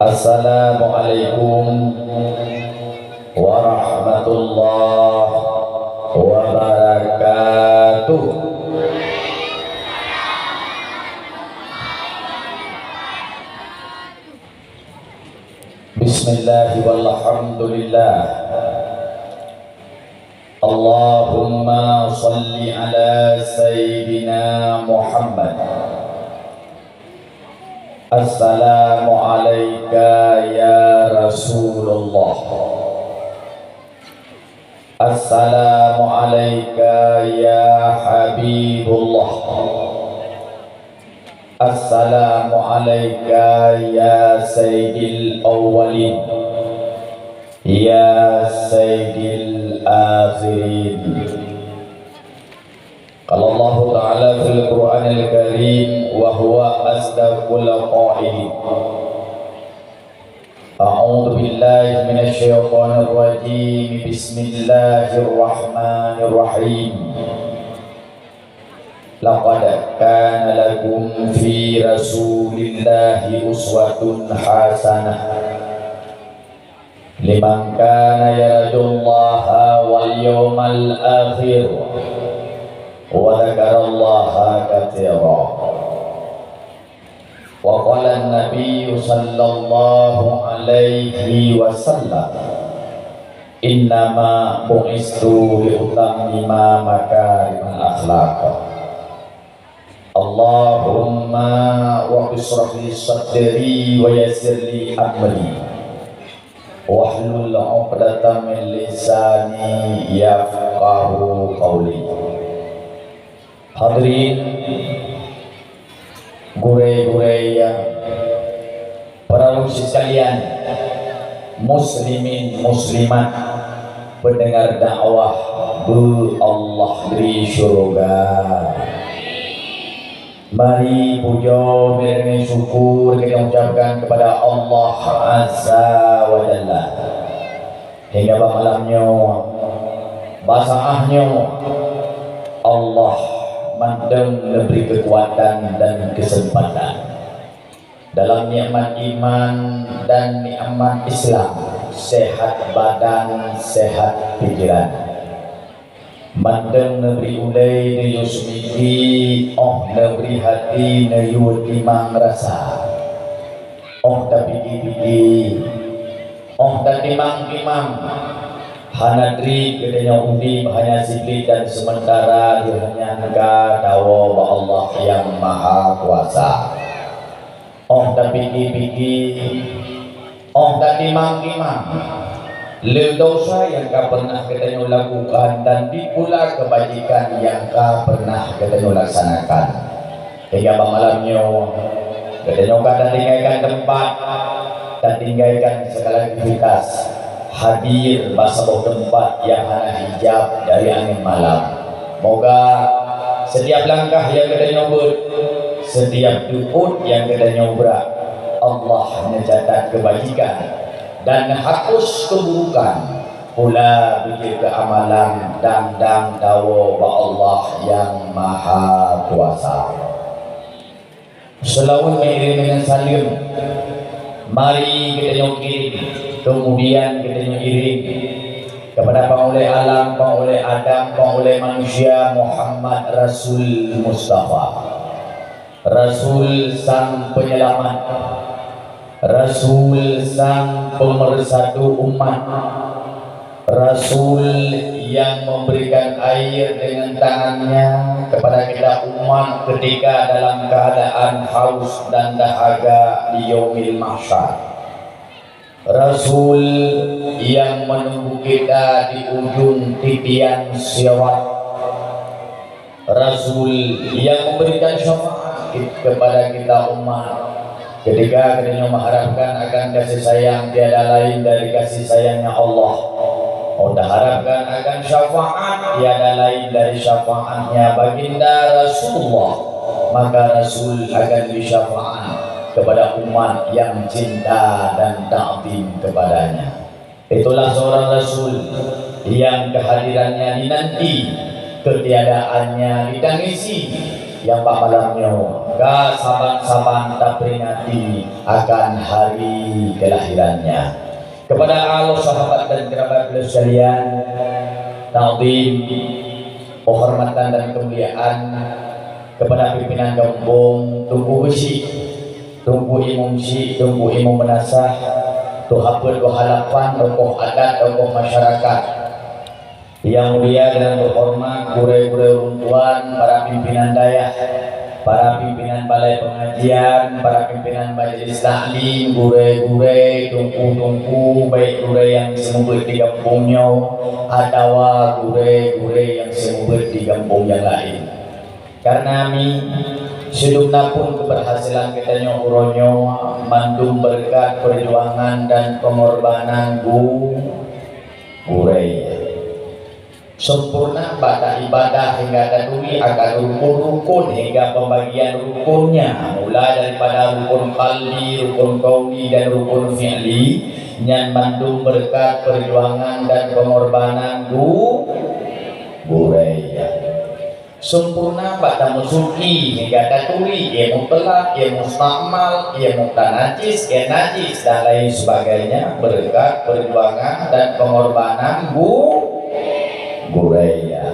Assalamualaikum warahmatullahi wabarakatuh. Bismillahi walhamdulillah. Allahumma salli ala Sayyidina Muhammad. Assalamu alayka ya Rasulullah. Assalamu alayka ya Habibullah. Assalamu alayka ya Sayyidil Awwalin, ya Sayyidil Akhirin. Qala Allah Ta'ala fil Qur'anil Karim wa huwa asdaqul qa'ilin. A'udzu billahi minasy syaithanir rajim. Bismillahirrahmanirrahim. Laqad kana lakum fi Rasulillahi uswatun hasanah liman kana yarjullaha wal yawmal akhir wa dzakarallaha katsira. Wa qala an-nabiy sallallahu alaihi wasallam, innama bu'istu li utammima makarimal akhlaq. Allahumma wa bishrah li sadri wa yassir li amri wahlul 'uqdatam min lisani yafqahu qawli. Hadirin, gurei-gurei yang para muslim sekalian, muslimin muslimat, pendengar dakwah bu Allah beri syurga. Mari puja dan syukur kita ucapkan kepada Allah Azza wa Jalla. Hingga malamnya, basaahnya, Allah mandang memberi kekuatan dan kesempatan dalam nikmat iman dan nikmat Islam, sehat badan, sehat pikiran. Mandang negeri ulai na yusmiki, negeri hati na yutimang rasa, tak piki-piki, tak timang-timang. Hanadri kedenya undi hanya siklit dan sementara dia hanya negara dawa wa Allah yang maha kuasa. Tak piki-piki, tak timang-timang. Dosa yang kau pernah kita lakukan dan pula kebajikan yang kau pernah kita laksanakan. Hingga malamnya kita tinggalkan tempat dan tinggalkan segala aktivitas, hadir bersama tempat yang hanya hijab dari angin malam. Moga setiap langkah yang kita buat, setiap du'ud yang kita nyobrak, Allah mencatat kebajikan dan hapus keburukan, pula bikin keamalan dan dawa ba Allah yang maha kuasa. Selawat mengirim dengan salim, mari kita nyokirim, kemudian kita nyokirim kepada pengoleh alam, pengoleh Adam, pengoleh manusia Muhammad Rasul Mustafa, Rasul sang penyelamat, Rasul sang pemersatu umat, Rasul yang memberikan air dengan tangannya kepada kita umat ketika dalam keadaan haus dan dahaga di yaumil mahsyar. Rasul yang menunggu kita di ujung titian sirat. Rasul yang memberikan syafaat kepada kita umat ketika kita mengharapkan akan kasih sayang tiada lain dari kasih sayangnya Allah. Kita harapkan akan syafaat tiada lain dari syafaatnya baginda Rasulullah. Maka Rasul akan disyafaat kepada umat yang cinta dan ta'zim kepadanya. Itulah seorang Rasul yang kehadirannya dinanti, ketiadaannya ditangisi, yang pak malamnya ga saban-saban tak peringati akan hari kelahirannya. Kepada Allah sahabat dan kerabat beliau sekalian, ta'zim, penghormatan dan kemuliaan kepada pimpinan kampung Tunggu Besi, Tunggu Imam Si, Tunggu Imam Menasah, Tuhapun Halapan, tokoh adat, tokoh masyarakat yang mulia dan berhormat, gure-gure runtuhan, para pimpinan dayah, para pimpinan balai pengajian, para pimpinan majelis taklim, gure-gure, tungku-tungku, baik gure yang semubut di kampungnya atau gure-gure yang semubut di kampung yang lain. Karena kami sedupna pun keberhasilan kita nyoronyo mandum berkat perjuangan dan pengorbanan gure. Sempurna pada ibadah hingga taduri akan rukun-rukun hingga pembagian rukunnya, mulai daripada rukun qalbi, rukun qauli dan rukun fi'li, yang mandum berkat perjuangan dan pengorbanan guraya. Sempurna pada musuki hingga taduri, ia mutlak, ia mustakmal, ia mutanajis, ia najis dan lain sebagainya, berkat perjuangan dan pengorbanan guraya.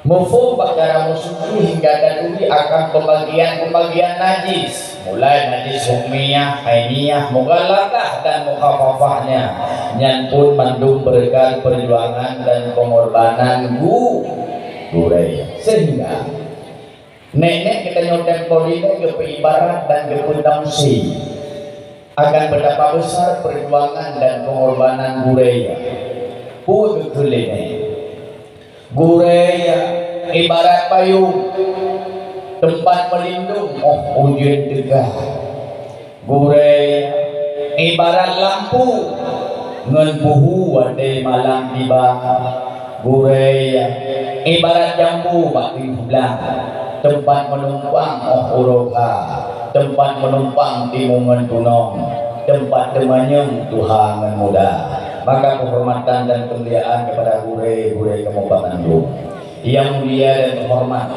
Mufum bakara musuki hingga taduri akan pembagian najis, mulai najis hukmiyah, ainiyah, mughalladhah dan mukhafafahnya, yang pun mandum berkat perjuangan dan pengorbanan guraya. Sehingga nenek kita nyotem politik ke ibarat dan ke pendamsi akan betapa besar perjuangan dan pengorbanan guraya. Pun kulene guraya ibarat payung, tempat pelindung hujan tegah. Guraya ibarat lampu ngan buhu ade malam tiba. Guraya ibarat jambu batin belah, tempat menumpang uroka, tempat menumpang timungan tunong, tempat temanyem Tuhan muda. Maka penghormatan dan kemuliaan kepada gure-gure Kabupaten Bandung yang mulia dan terhormat,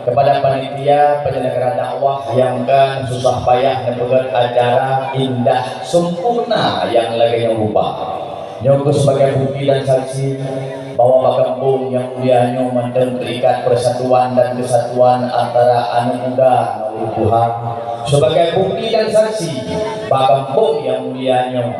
kepada panitia penyelenggara dakwah yang kan susah payah membuat acara indah sempurna yang lagi rupa. Nyongko sebagai bukti dan saksi bahwa kampung yang mulianya mantan terikat persatuan dan kesatuan antara anak muda dan Tuhan. Sebagai bukti dan saksi bahwa kampung yang mulianya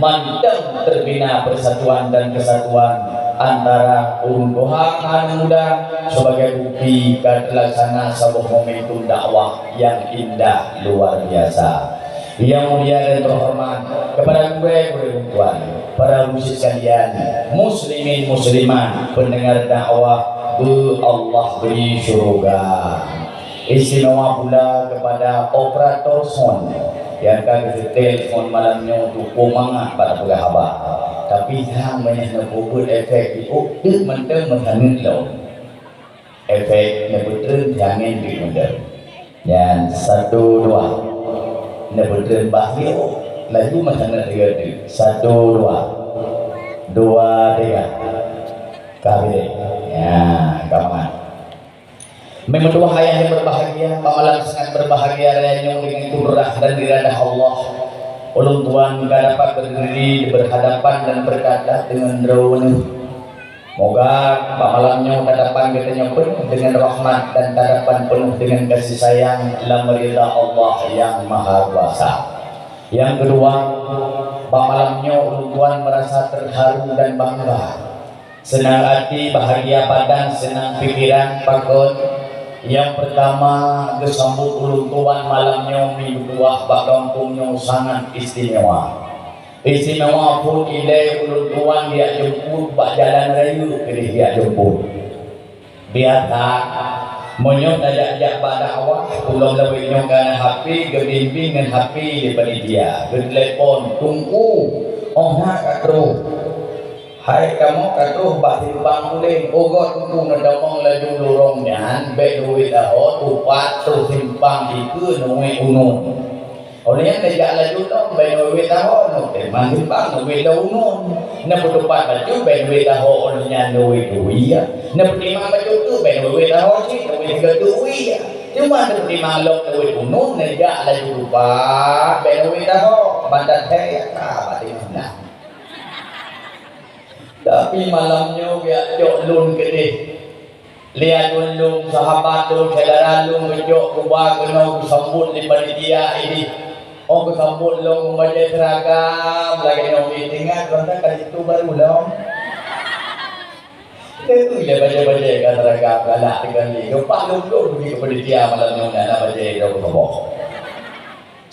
mantan terbina persatuan dan kesatuan antara Tuhan anak muda, sebagai bukti terlaksana sebuah momentum dakwah yang indah luar biasa. Yang mulia dan terhormat kepada guru tuan, para musik sekalian, muslimin muslimat, pendengar dakwah Allah beri surga. Istimewa pula kepada operator sound yang akan telepon malamnya untuk pemangah pada pegawai. Tapi yang banyak nak buat efek itu mentang menghangat lo. Efek nak betul jangan diundang. Yang satu dua. Nak betul bahaya. Lalu macam nak dia satu dua tiga. Kabel. Ya, kawan. Memang dua ayah yang berbahagia, malam sangat berbahagia rayanya dengan kurah dan iradah Allah. Ulun tuan dapat berdiri berhadapan dan berkata dengan rawan. Moga malamnya hadapan kita penuh dengan rahmat dan hadapan penuh dengan kasih sayang dalam ridha Allah yang Maha Kuasa. Yang kedua, malamnya ulun tuan merasa terharu dan bangga. Senang hati, bahagia badan, senang pikiran, pakon. Yang pertama, kesambut ulun tuan malamnya minggu dua bakampungnya sangat istimewa. Istimewa pun ilai ulun tuan dia jemput bak jalan raya ke dia jemput. Biasa monyok ajak pada awak pulang lebih nyokan HP kebimbing dengan HP di panitia. Bertelepon tunggu. Oh nak katro. Hai kamu katuh batin pangguling ogot tunggu ngedomong laju lorongnya baik duit dahot upat terus simpang itu nunggu unun. Oleh yang tidak laju dong baik duit dahot nunggu simpang duit unun. Nak berdepan baju baik duit dahot olehnya duit ya. Nak berlima baju tu baik duit dahot sih duit ke duit ya. Cuma di malok tu gunung nega lagi lupa benawi dah bandat saya berarti mana. Tapi malamnya biar jok lun gede. Lihat dulu sahabat tu saudara lu jok kubah kena sambut di panitia ini. Oh sambut lu membaca seragam lagi nak ingat kata kali itu baru lah. Itu dia baca-baca kan seragam galak dengan dia. Gempak lu pergi ke panitia malam ni nak baca dah kebok.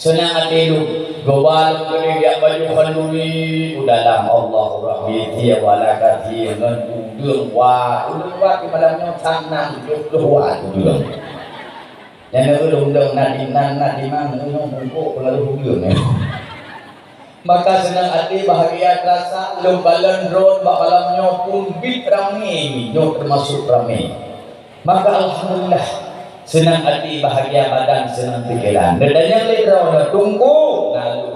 Senang hati lu gobal kena dia baju kanduri dalam Allah Rabbi dia walakati ngan udung wa di malamnya sanang keluar udung. Yang udung nadinan nadiman nunggu pengaruh udung. Maka senang hati bahagia terasa lu balan road bak malamnya pun bit ramai nyok termasuk ramai. Maka alhamdulillah senang hati bahagia badan senang pikiran. Dedanya le drone tunggu lalu.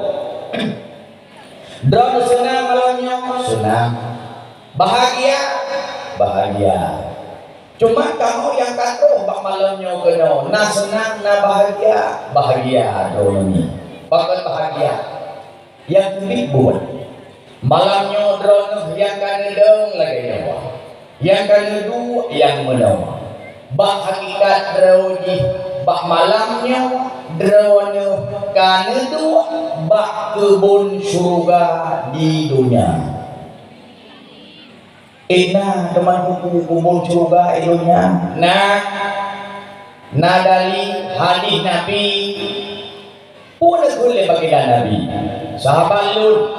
Drone senang malamnya senang. Bahagia. Cuma kamu yang kata bak malamnya kena na senang na bahagia drone ni. Bahkan bahagia. Yang ribut malamnya drone yang kan dong lagi nyawa. Yang kan dua yang menawa. Bak hakikat drone bak malamnya drone kan itu bak kebun surga di dunia. Ina teman buku kebun surga di dunia. Nah dari hadis Nabi pun boleh bagi Nabi. Sahabat Lut,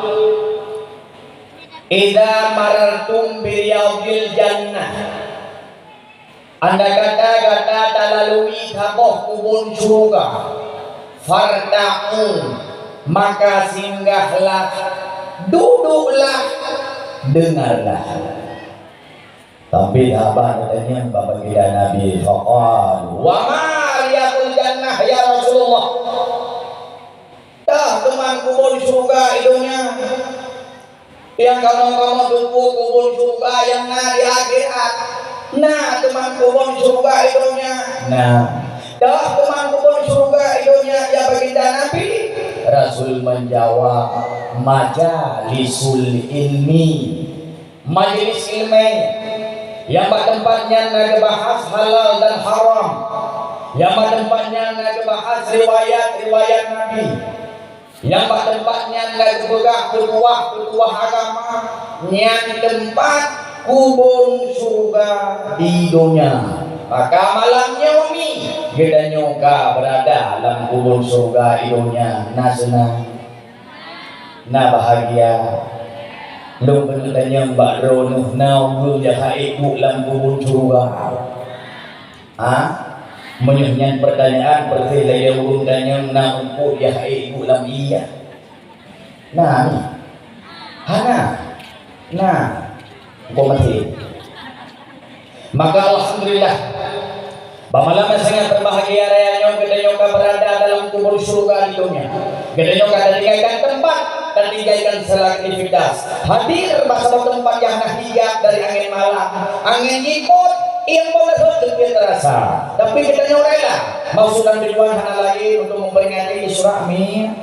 idza marartum bi riyadil jannah. Anda kata talalui kaboh kubun surga. Farta'u maka singgahlah, duduklah, dengarlah. Tapi sahabat katanya bapa kita Nabi faqal, wa ma riyadul jannah ya Rasulullah. Dah teman kubur surga idunya yang kamu tunggu kubur surga yang di akhirat. Nah teman kubur surga idunya. Dah teman kubur surga idunya ya baginda Nabi. Rasul menjawab majalisul ilmi, majelis ilmu yang tempatnya nak bahas halal dan haram, yang tempatnya nak bahas riwayat Nabi, yang tempatnya nak bergah petuah agama, yang tempat kubur surga di dunia. Maka malamnya umi kita nyoka berada dalam kubur surga di dunia. Nah senang, nah bahagia. Lu tanya Mbak Ronuh nau jahai ibu dalam kubur surga. Menyuhnya pertanyaan berarti lagi urung tanya na umpu dia ibu lam iya. Nah mati. Maka alhamdulillah bamalam sangat berbahagia rayanya kita nyoka berada dalam kubur surga di dunia. Kita nyoka dijadikan tempat dan dijadikan selaktivitas. Hadir bersama tempat yang nahiyat dari angin malam, angin ikut yang mengesut lebih terasa. Tapi kita nyorela maksudkan tujuan hana lagi untuk memperingati Isra Mi'raj.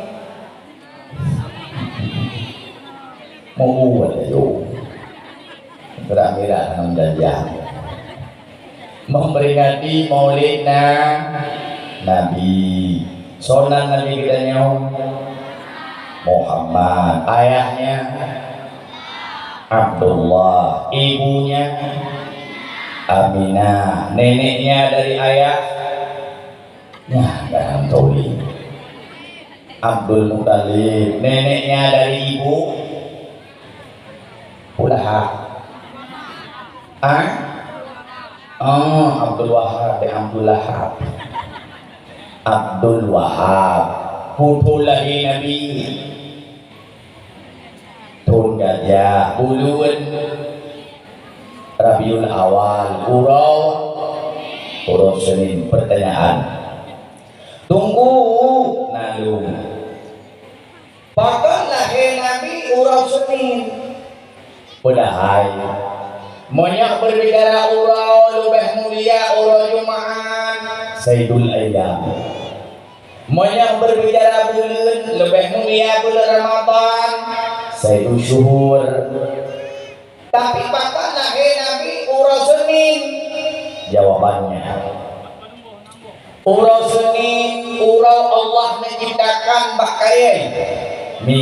Mau buat ayo Isra Mi'raj menjajah memperingati Maulid Nabi. Sonan Nabi kita nyaw Muhammad, ayahnya Abdullah, ibunya Aminah, neneknya dari ayahnya dalam Tauli Abdul Muttalib, neneknya dari ibu Lahab. Abdul Wahab, Abdul Lahab, Abdul Wahab, putu lagi Nabi. Tun gajah, ulun Rabiul Awal, urau Senin. Pertanyaan, tunggu nalung bahkan lahir Nabi urau Senin. Padahal banyak berbicara urau lebih mulia urau Jumat Sayyidul Ayyam. Monya berbicara bulan lebih mulia bulan Ramadan, Sayyidul Syuhur. Tapi bakal lahir Nabi urau Senin. Jawabannya, urau Senin, urau Allah menciptakan bakayai. Ni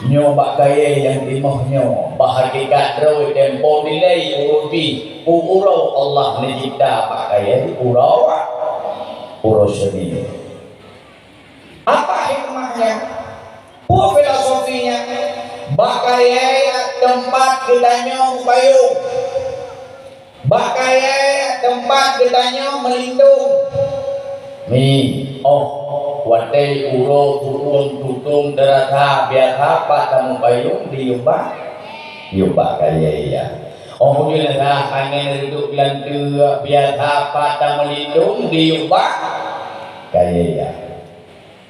nyoba kaya yang timohnyo bahagikat rawi tempo nilai uruti urau Allah mencipta pakaian urau Senin. Apa hikmahnya? Filosofinya bakaian tempat kitanya payung, bakaian tempat kitanya melindung. Watai uro turun tutung derata biasa pak kamu payung diubah kaya ya. Mungkin lah angin hidup lantu biasa pak tak melindung diubah kaya ya.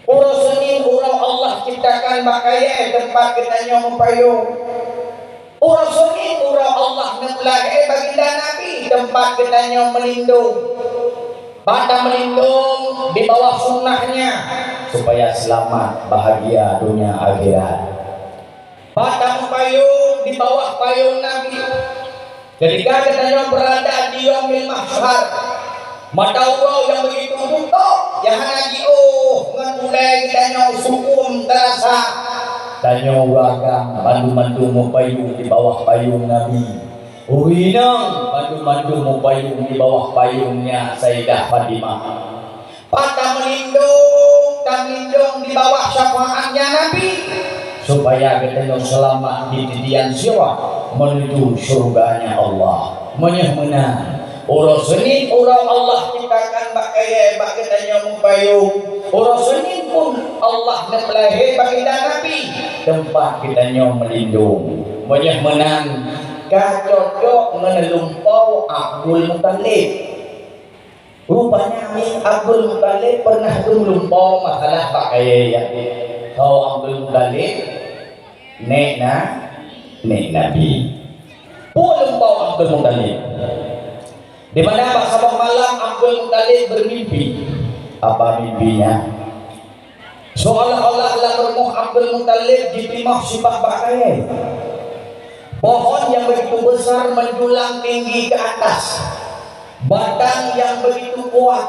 Uro Senin uro Allah ciptakan bakaya tempat kita nyom payung. Uro Senin uro Allah ngelai baginda Nabi tempat kita nyom melindung. Pada melindung di bawah sunnahnya supaya selamat bahagia dunia akhirat. Pada payung di bawah payung Nabi. Ketika katanya berada di yaumil mahsyar, mata Allah yang begitu tutup, yang lagi ngan mulai katanya sukum terasa. Tanya warga mandu-mandu mau payung di bawah payung Nabi. Uinang mandu-mandu mau payung di bawah payungnya Sayyidah Fatimah. Pada melindung di bawah syafaatnya Nabi supaya kita selamat di titian siwa menuju surganya Allah. Menang. Urus Senin urang Allah ciptakan bakaya bakitanya mau payung. Urus Senin pun Allah nepelahe baginda Nabi tempat kitanya melindung. Menang. Cocok menelumpau Abdul Muttalib. Rupanya Abdul Muttalib pernah melumpau masalah pakaian ya. Kau Abdul Muttalib nek Nabi. Lumpau Abdul Muttalib. Di mana pas sabang malam Abdul Muttalib bermimpi. Apa mimpinya? Seolah-olah lalu Abdul Muttalib ditimah sifat pakaian. Pohon yang begitu besar menjulang tinggi ke atas, batang yang begitu kuat,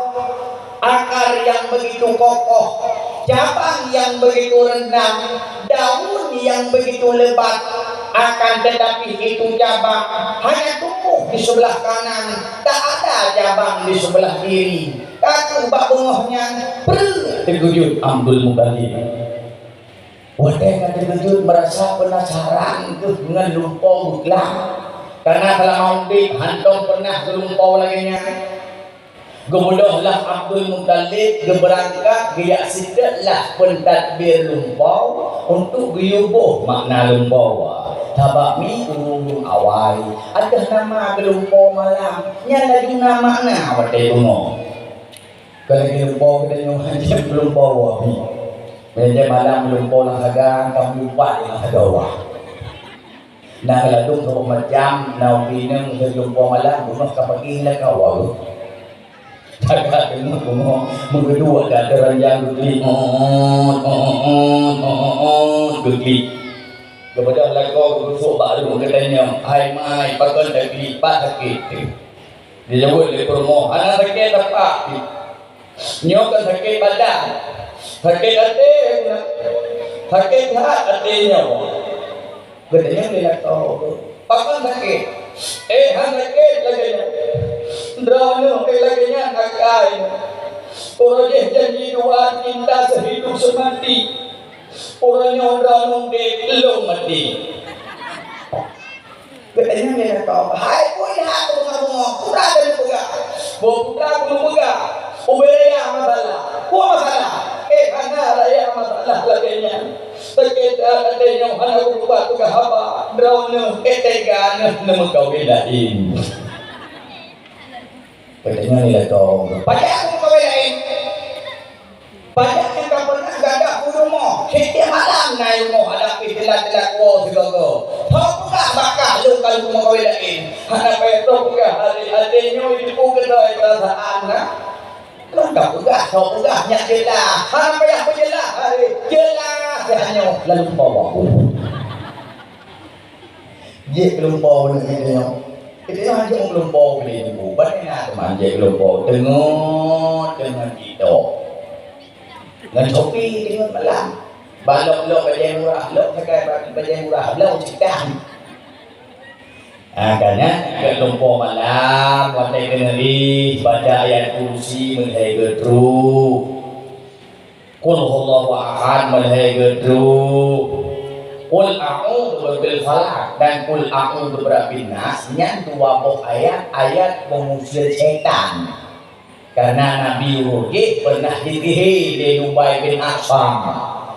akar yang begitu kokoh, cabang yang begitu rendah, daun yang begitu lebat. Akan tetapi itu cabang hanya tumbuh di sebelah kanan, tak ada cabang di sebelah kiri. Kaku bak bungahnya terkejut Abdul Muttalib. Wadai kata terkejut merasa penasaran tuh dengan lumpau buklah. Karena kalau mau di hantong pernah lumpau lagi nya. Gemudohlah Abdul Muttalib geberangkat giyak sidaklah pentadbir lumpau untuk giyubuh makna lumpau. Tabak mi urung awai ada nama lumpau malam nya lagi nama na wadai bungo. Kalau lumpau kita nyuhanya lumpau wabi. Meja malam lumpau lang hagang kamu lupa yang hagawa. Nah kalau tu macam nau pinang lumpau malam bunuh kapagi lah kawal. Jaga tengok bunuh menggedua dan teranjang geli. Geli. Kepada lagu busuk baru katanya, hai mai pakai lagi pak sakit. Dia jawab le promo, anak sakit apa? Nyokan sakit badan. Sakit hatinya. Katanya dia tahu. Pakai sakit. Sakit lagi. Drone lagi nya nakai. Orang janji dua cinta sehidup semati. Orangnya drone belum mati. Katanya dia tahu. Hai pun hak bunga-bunga. Pura dan bunga. Pura bunga. Ubaya masalah. Masalah. Hana raya masalah laganya. Terkita katanya hana berubah tu kahaba. Drone etega nama kau belain. Katanya nilai kau. Pada aku kau belain. Pada kita pernah gada rumah. Setiap malam naik rumah hadapi telat-telat kau segaga. Kau pula bakal lu kalau rumah kau belain. Hana petro pula hari-harinya itu kedai perasaan. pegah kau pegah nyak jelas apa yang jelas jelas hanya lalu bawa je kelompok ni dia kita hanya kelompok ni bukan nak teman je kelompok tengok dengan kita dengan Shopee dengan malam balok-lok bajai murah lok pakai bajai murah lok cikang karena kelompok malam watai kenali baca ayat kursi menhai gedru kul huwallahu ahad menhai gedru kul a'udzu bil falaq dan kul a'udzu birabbin nas nya dua buah ayat mengusir setan karena Nabi Rugi pernah ditihi di Ubay bin Asam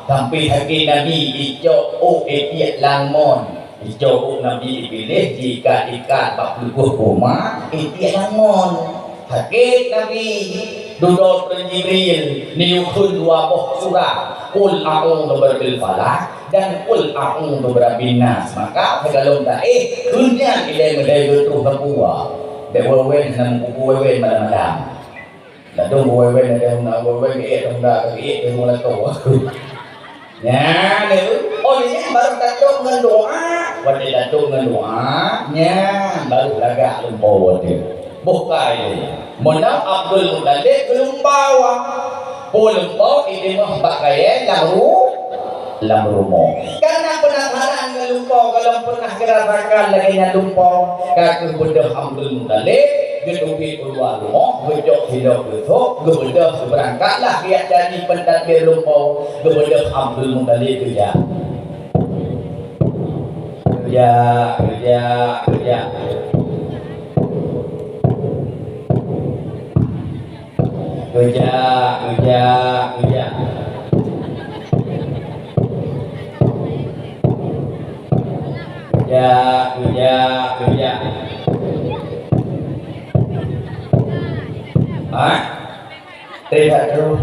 sampai hari Nabi ijo etiak langmon ijo Nabi pilih jika ikat 40 rumah etiak langmon hari Nabi duduk Jibril niukun dua buah surah kul a'udzu bil falaq dan kul a'udzu birabbin nas maka kalau dah kunyan ile medai tu hapua dewen nang buku wewen malam-malam Dadong wewen ada nak wewen dong dah ke mula tu. Ya, oh ini baru datuk dengan doa. Wadi datuk dengan doa, nya baru lagak lumpau wadi. Bukai. Mana Abdul Muttalib belum bawa. Lumpau ini mah pakai lam rumah. Karena penasaran dengan lumpau kalau pernah kerasakan lagi nya lumpau kakek bodoh Abdul Muttalib gedung keluar rumah, gedok hidup besok, gedok berangkatlah dia jadi pentadbir lumpau, gedok Abdul Muttalib kerja, Tidak terus.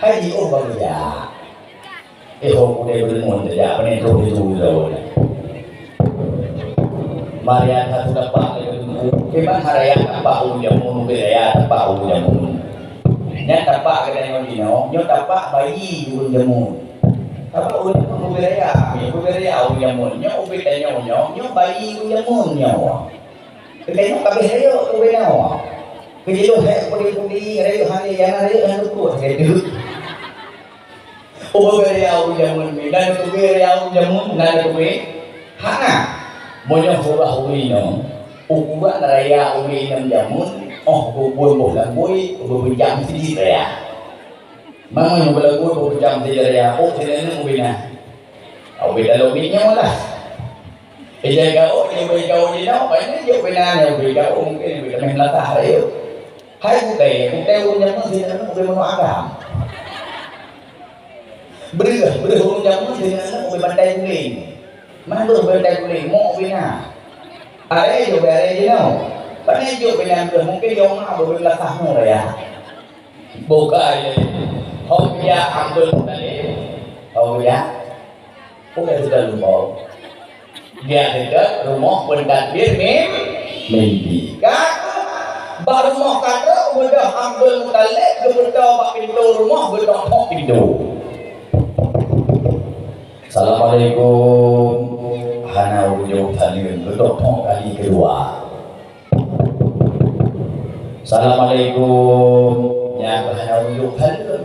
Hai di orang dia. Orang dia bermun dia penentu itu loh. Marian satu dapat itu. Memang haraya dapat ujian mun beraya dapat ujian mun. Nya dapat kedai dino, nyo dapat bayi ujian mun. Dapat ujian mun beraya, ujian mun. Nyo ubi tanya nyo bayi ujian mun nyo. Kedai kabeh ayo ubi nyo. Kejadian saya pudi-pudi, ada hari yang ada yang lupa gitu. Oh beriau jamun dan tu beriau jamun dan tu hana. Monya surah uino, ukuran raya uino jamun. Oh bukan boy, berjam sedih raya. Mama yang berlagu berjam sedih raya. Oh tidak nak ubina. Ubina lobinya malah. Jaga oh ni berjauh di mana? Banyak je ubina yang berjauh mungkin ubina melatah raya. Hai bukai unyam sih nak ubi mana agam. Berah unyam sih nak ubi bandai guling. Mana bandai guling mau ubi na. Ada juga ada je no. Pandai juga bilang mungkin yang nak ubi latah mu ya. Bukai. Oh ya Abdul Muttalib. Oh ya. Bukai sudah lupa. Dia dekat rumah pentadbir mimpi. Baru mau kata udah Abdul Muttalib gebedo bak pintu rumah gedo hok pintu. Assalamualaikum. Hana ujung taliun gedo hok kali kedua. Assalamualaikum. Ya hana ujung taliun.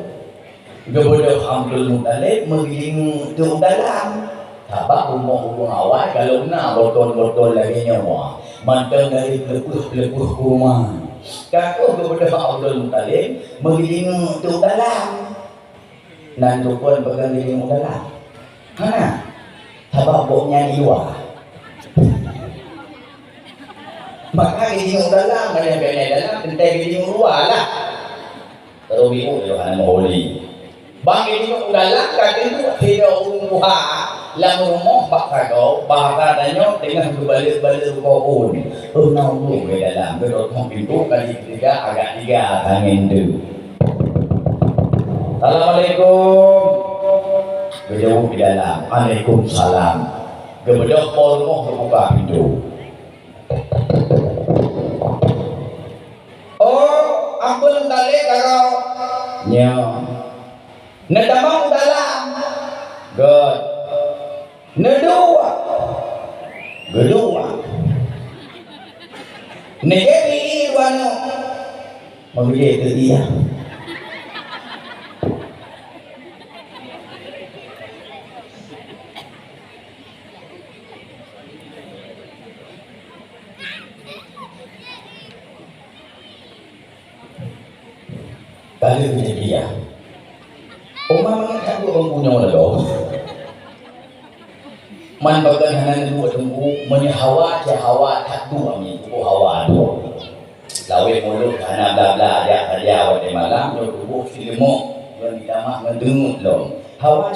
Gebedo Abdul Muttalib menggiling tu dalam. Apa umur awal kalau nak botol-botol lagi nyawa. Mantang dari lepuh rumah. Kakak kepada Abdul Muttalib menggiling tu dalam. Dan tu pun pegang giling dalam. Mana? Sebab boknya iwa. Maka giling dalam, mana yang dalam, tentai giling luar lah. Terus bingung tu kan moholi. Bang giling dalam kakak tu tidak umumah. Lang rumah bak kau bahasa danyo dengan berbalik-balik pohon. Nau tu ke dalam berotong pintu kali ketiga agak tiga angin tu. Assalamualaikum. Berjauh di dalam. Waalaikumsalam. Gebedok rumah terbuka pintu. Oh, Abdul Muttalib karo nya nedamang dalam god nedua negeri iwano begitu dia kali punya dia umang aku punya orang man bagan hanan dua tunggu meni hawa tak dua mi ku hawa dua lawe mulut hana bla bla dia wade malam yo ku filmo yo ditama mendengut lo hawa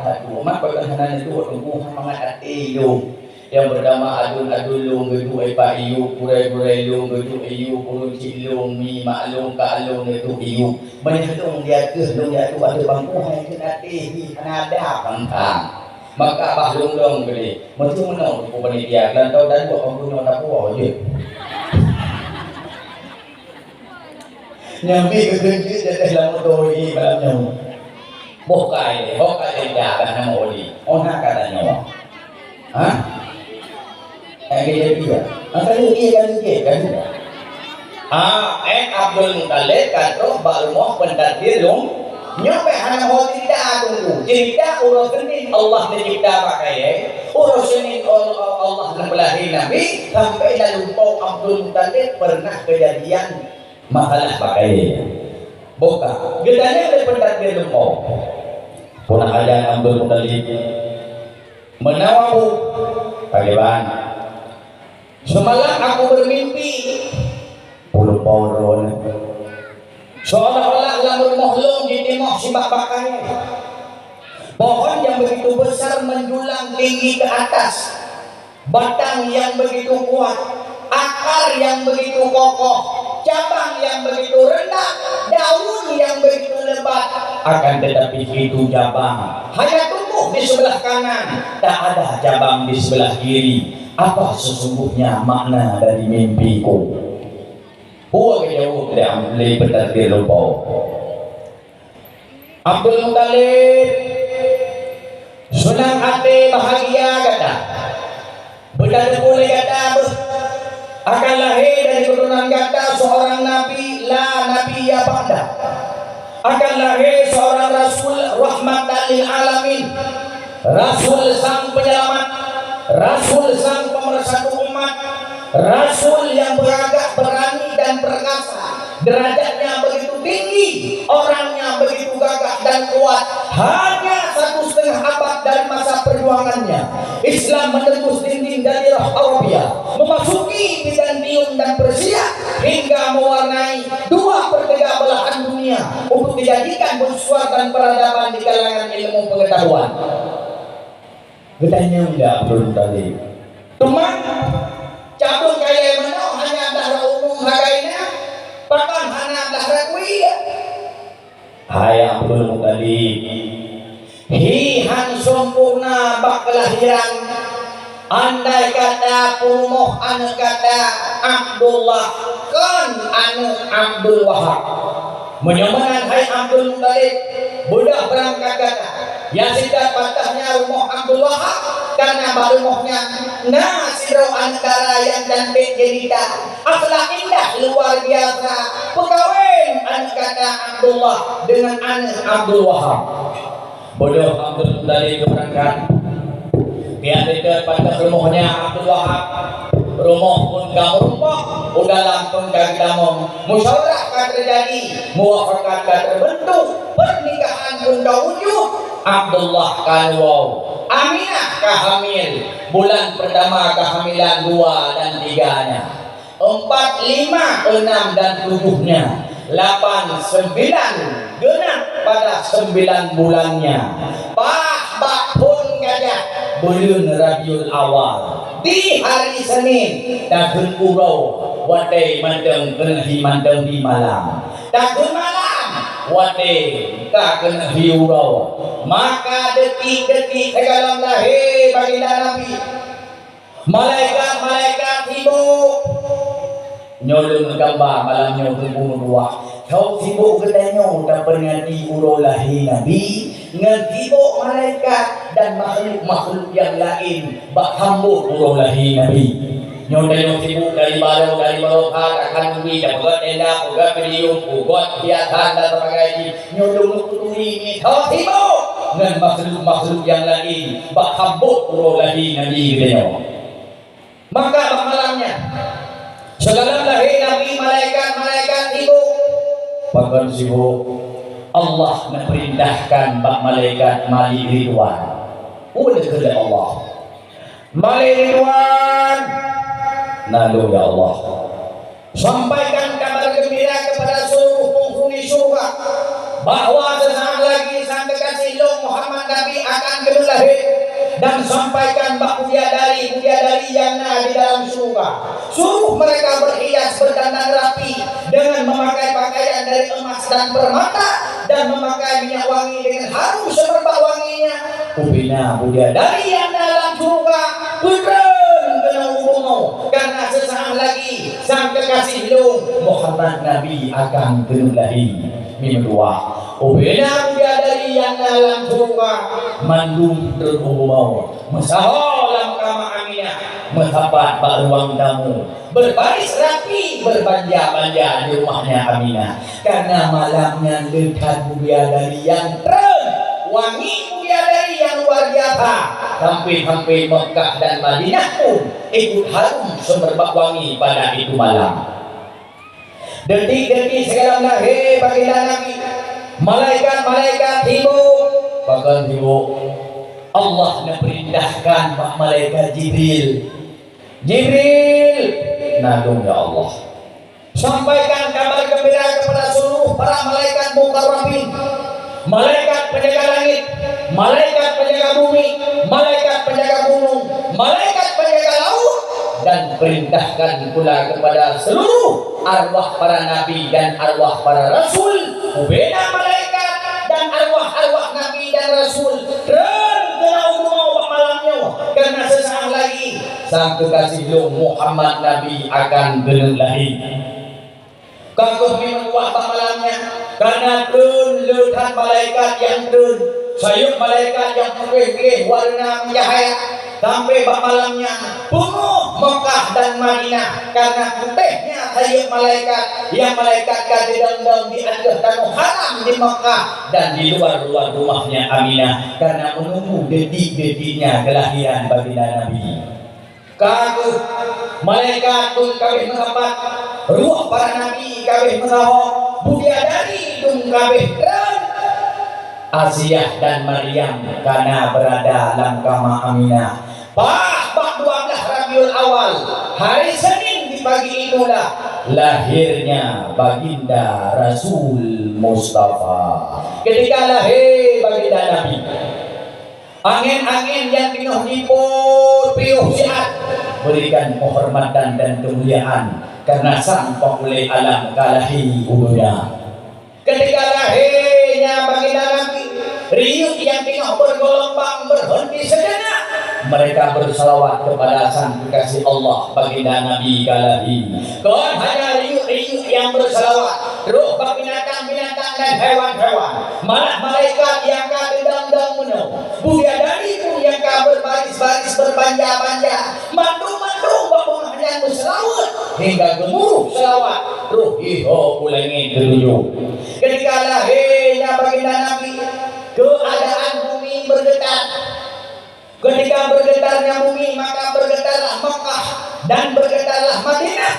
tak dua man bagan hanan dua tunggu mangat ati yo yang bernama adun lung bedu pa iyu kurai lung bedu iyu kurun cilung mi maklum ka alung itu iyu meni hadung dia ke lung dia tu ada bangku hai ke ati ada kangkang maka bahlung dong gede macam mana aku panitia dan tahu dan buat pembunuh tak puas je nyambi kegenji jadi dalam motor ini malamnya bokai dia kan nama oli ona katanya hah dia kan Abdul Muttalib kata balmoh pendadir lung nyampe hana ho tidak tunggu cerita urus ini Allah mencipta pakai urus ini Allah membelahi Nabi sampai lalu Abdul Muttalib pernah kejadian masalah pakai buka gedanya oleh pendadir lumpau punah ajan Abdul Muttalib menawaku bagaimana semalam aku bermimpi puluh poron seolah-olah lamun mohlong di timah si bapak pohon yang begitu besar menjulang tinggi ke atas batang yang begitu kuat akar yang begitu kokoh cabang yang begitu rendah daun yang begitu lebat akan tetapi itu cabang hanya tumbuh di sebelah kanan tak ada cabang di sebelah kiri apa sesungguhnya makna dari mimpiku huwa jauh dari pendadir lumpau Abdul Muttalib senang hati bahagia kata benar boleh kata akan lahir dari keturunan kata seorang nabi la nabi ya ba'da akan lahir seorang rasul rahmatan lil alamin rasul sang penyelamat rasul sang pemersatu umat rasul yang beragak berani dan perkasa derajatnya begitu tinggi orangnya begitu gagah dan kuat hanya 1,5 abad dari masa perjuangannya Islam menembus dinding Jazirah Arabia memasuki Bizantium dan Persia hingga mewarnai 2/3 belahan dunia untuk dijadikan mercusuar dan peradaban di kalangan ilmu pengetahuan. Gedanya tidak belum tadi teman cabut kaya mana hanya dahra umum harganya bahkan hanya dahra kuya hai Abdul Muttalib hihan sempurna bak kelahiran andai kata purmoh anu kata Abdullah kan anu Abdul Wahab menyamakan hai Abdul Muttalib budak berangkat kata yang tidak patahnya rumah Abdul Wahab karena rumahnya nasiro antara yang cantik jelita akhlak indah luar biasa pekawin anak kata Abdullah dengan anak Abdul Wahab bodoh Abdul Muttalib berangkat dia tidak patah rumahnya Abdul Wahab rumah pun gamurumpah udah langsung kaki damong musyawarah kan terjadi muafakat kan terbentuk pernikahan pun wujud Abdullah kan wow Aminah kehamil bulan pertama kehamilan 2 dan 3-nya 4, 5, 6 dan 7-nya 8, 9 genap pada 9 bulannya bak pun gajah bulan Rabiul Awal di hari Senin dahun urau wadai mandeng kenahi mandeng di malam dahun malam wadai tak kenahi urau maka detik-detik dalam lahir baginda Nabi malaikat sibuk nyolong gambar malamnya berbunuh dua Kau sibuk katanya tak peringati urolahi Nabi, ngegibuk malaikat dan makhluk-makhluk yang lain bak hambuk urolahi Nabi. Nyonya sibuk dari baru akan bumi dan pegat tenda, pegat pedium, pegat hiasan dan sebagainya. Nyonya nukuturi ini kau sibuk dengan makhluk-makhluk yang lain bak hambuk urolahi Nabi katanya. Maka bak malamnya segala lahir Nabi malaikat sibuk. Bahkan sibuk Allah memerintahkan bak malaikat mali ridwan. Udah kepada Allah. Mali ridwan. Lalu ya Allah, sampaikan kabar gembira kepada seluruh penghuni surga bahwa sesaat lagi sang kekasih Muhammad Nabi akan lahir, dan sampaikan bak bidadari yang ada di dalam surga. Suruh mereka berhias berdandan rapi dengan memakai pakaian dari emas dan permata dan memakai minyak wangi dengan harum semerbak wanginya. Ubina bidadari yang dalam surga keren kena umum, karena sesaat lagi sang kekasih Muhammad Nabi akan lahir. Mimdua ubina bidadari yang dalam surga mandum terumum masalah kama aminah menghabat ruang tamu berbaris rapi berbanja-banja di rumahnya Aminah, karena malamnya dekat bidadari yang keren, wangi bidadari yang luar biasa. Sampai Mekah dan Madinah pun ikut harum semerbak wangi pada itu malam. Detik-detik segala lahir baginda Nabi, malaikat sibuk, bahkan sibuk. Allah memerintahkan malaikat Jibril, nadung ya Allah, sampaikan kabar gembira kepada seluruh para malaikat mukarrabin, malaikat penjaga langit, malaikat penjaga bumi, malaikat penjaga gunung, malaikat penjaga laut, dan perintahkan pula kepada seluruh arwah para nabi dan arwah para rasul, ubena malaikat dan arwah nabi dan rasul karena sesaat lagi sang kekasih Muhammad Nabi akan lahir. Kagum membuat malamnya karena lekat malaikat yang sayup malaikat yang putih warna cahaya sampai malamnya penuh Mekah dan Madinah karena putihnya sayup malaikat yang malaikat kadang-kadang di atas tanah haram di Mekah dan di luar rumahnya Aminah karena menunggu detik-detiknya kelahiran baginda Nabi. Kagum malaikat pun kabeh menghambat ruh para nabi kabeh mengahok bidadari dung kabeh Asiah dan Maryam karena berada dalam kama Aminah. Pas 12 Rabiul Awal hari Senin di pagi itulah lahirnya baginda Rasul Mustafa. Ketika lahir baginda Nabi, angin-angin yang penuh piuh sihat berikan penghormatan dan kemuliaan karena sang pemulih alam kalahi ubunya. Ketika lahirnya baginda Nabi, riuh yang tengah bergelombang berhenti sejenak. Mereka bersalawat kepada sang kekasih Allah baginda Nabi kalahi. Bukan hanya riuh yang bersalawat, roh binatang-binatang dan hewan-hewan, malah malaikat yang kadang-kadang menung, bidadari pun yang berbaris-baris berbanja-banja, mandung-mandung bangunan yang berselawat hingga gemuruh selawat roh iho ulangin ketujuh. Ketika lahirnya baginda Nabi, keadaan bumi bergetar. Ketika bergetarnya bumi, maka bergetarlah Mekah dan bergetarlah Madinah.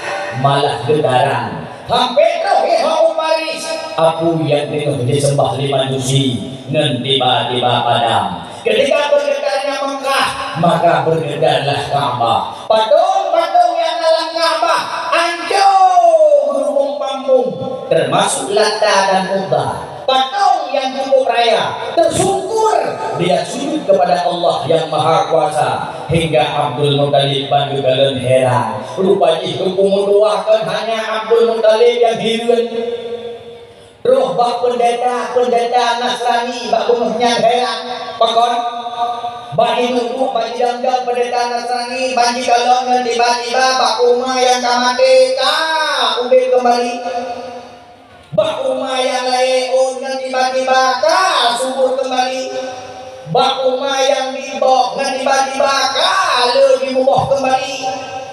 Malah getaran sampai roh iho Paris, aku yang penuh disembah lima dusi nan tiba-tiba padam. Ketika bergetarnya Mekah, maka bergetarlah Ka'bah. Patung-patung yang dalam Ka'bah hancur berhubung-pambung, termasuk Lata dan Uzza. Patung yang cukup raya tersungkur, dia sujud kepada Allah yang Maha Kuasa hingga Abdul Muttalib bandugalan heran. Rupanya hukum doakan hanya Abdul Muttalib yang hilang. Roh bak pendeta Nasrani bak bunuhnya heran. Pakon bagi duduk bagi janggal pendeta Nasrani bagi kalau tiba-tiba bak rumah yang kamate ubah kembali. bak rumah yang lain yang tiba-tiba subur kembali, bak rumah yang dibok yang tiba-tiba lebih mubah kembali.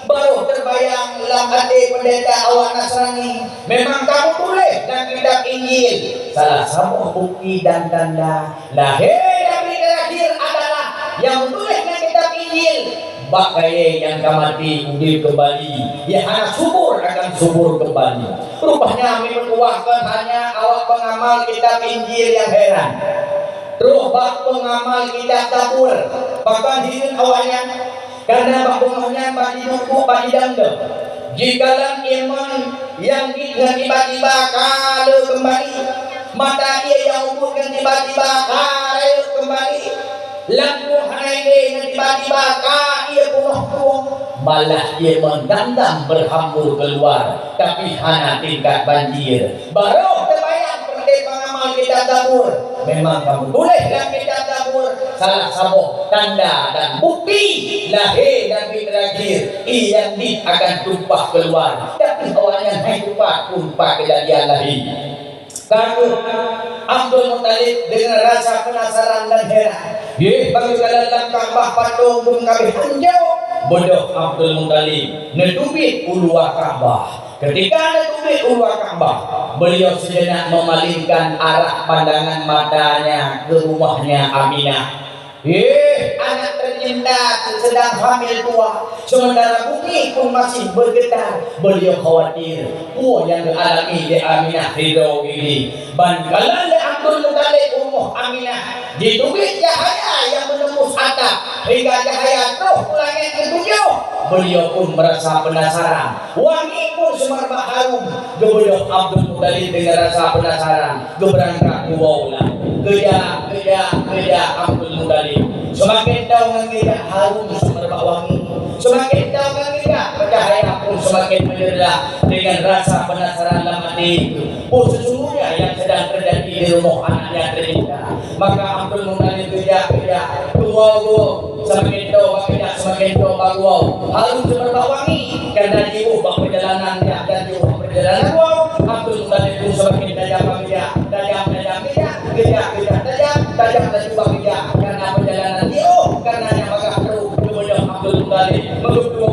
Baru terbayang dalam hati pendeta awak Nasrani, memang kamu tulis dalam kitab Injil salah satu bukti dan tanda lahir dan terakhir adalah yang tulis dalam kitab Injil bak kaya yang kamati udir kembali, ya anak subur akan subur kembali. Rupanya menuahkan hanya awak pengamal kitab Injil yang heran. Terus bak pengamal kitab Zabur bahkan hidup awalnya karena bakumnya bagi buku bagi dangdut. Jikalau iman yang tiba-tiba kalau kembali, mata dia yang umurkan tiba-tiba kalau kembali, lampu hari yang tiba-tiba ia punuh malah ia mendandang berhambur keluar, tapi hanya tingkat banjir. Baru terbayang seperti pengamal kitab Zabur. Memang kamu tulis dalam kitab Zabur salah satu tanda dan bukti lahir dan terakhir yang akan tumpah keluar, tapi awalnya hai tumpah kejadian lahir. Lalu Abdul Muttalib dengan rasa penasaran dan heran, bagi dalam Ka'bah patung pun kami hanjau. Bodoh Abdul Muttalib nedubit uluah Ka'bah. Ketika nedubit uluah Ka'bah, beliau sejenak memalingkan arah pandangan matanya ke rumahnya Aminah. Anak tercinta sedang hamil tua, sementara bumi pun masih bergetar. Beliau khawatir yang dialami di Aminah Ridho ini. Bangkalan Abdul Muttalib umur Aminah ditubik cahaya yang menembus atap hingga cahaya terus langit ketujuh. Beliau pun merasa penasaran, wangi pun semerbak harum. Beliau Abdul Muttalib dengan rasa penasaran berangkat ke waulah. Kerja Abdul Muttalib. Semakin tahu mengira harum semerbak wangi, semakin tahu mengira cahaya pun semakin menyerah. Dengan rasa penasaran dalam hati, sesungguhnya yang sedang terjadi di rumah anaknya tercinta. Maka Abdul Muttalib kerja semakin tahu mengira semakin tahu bagus harum semerbak wangi karena jiwa perjalanannya dan jiwa perjalanan Abdul Muttalib pun semakin tajam tajam karena perjalanan dia karena yang agak perlu kemudian Abdul Muttalib menggebu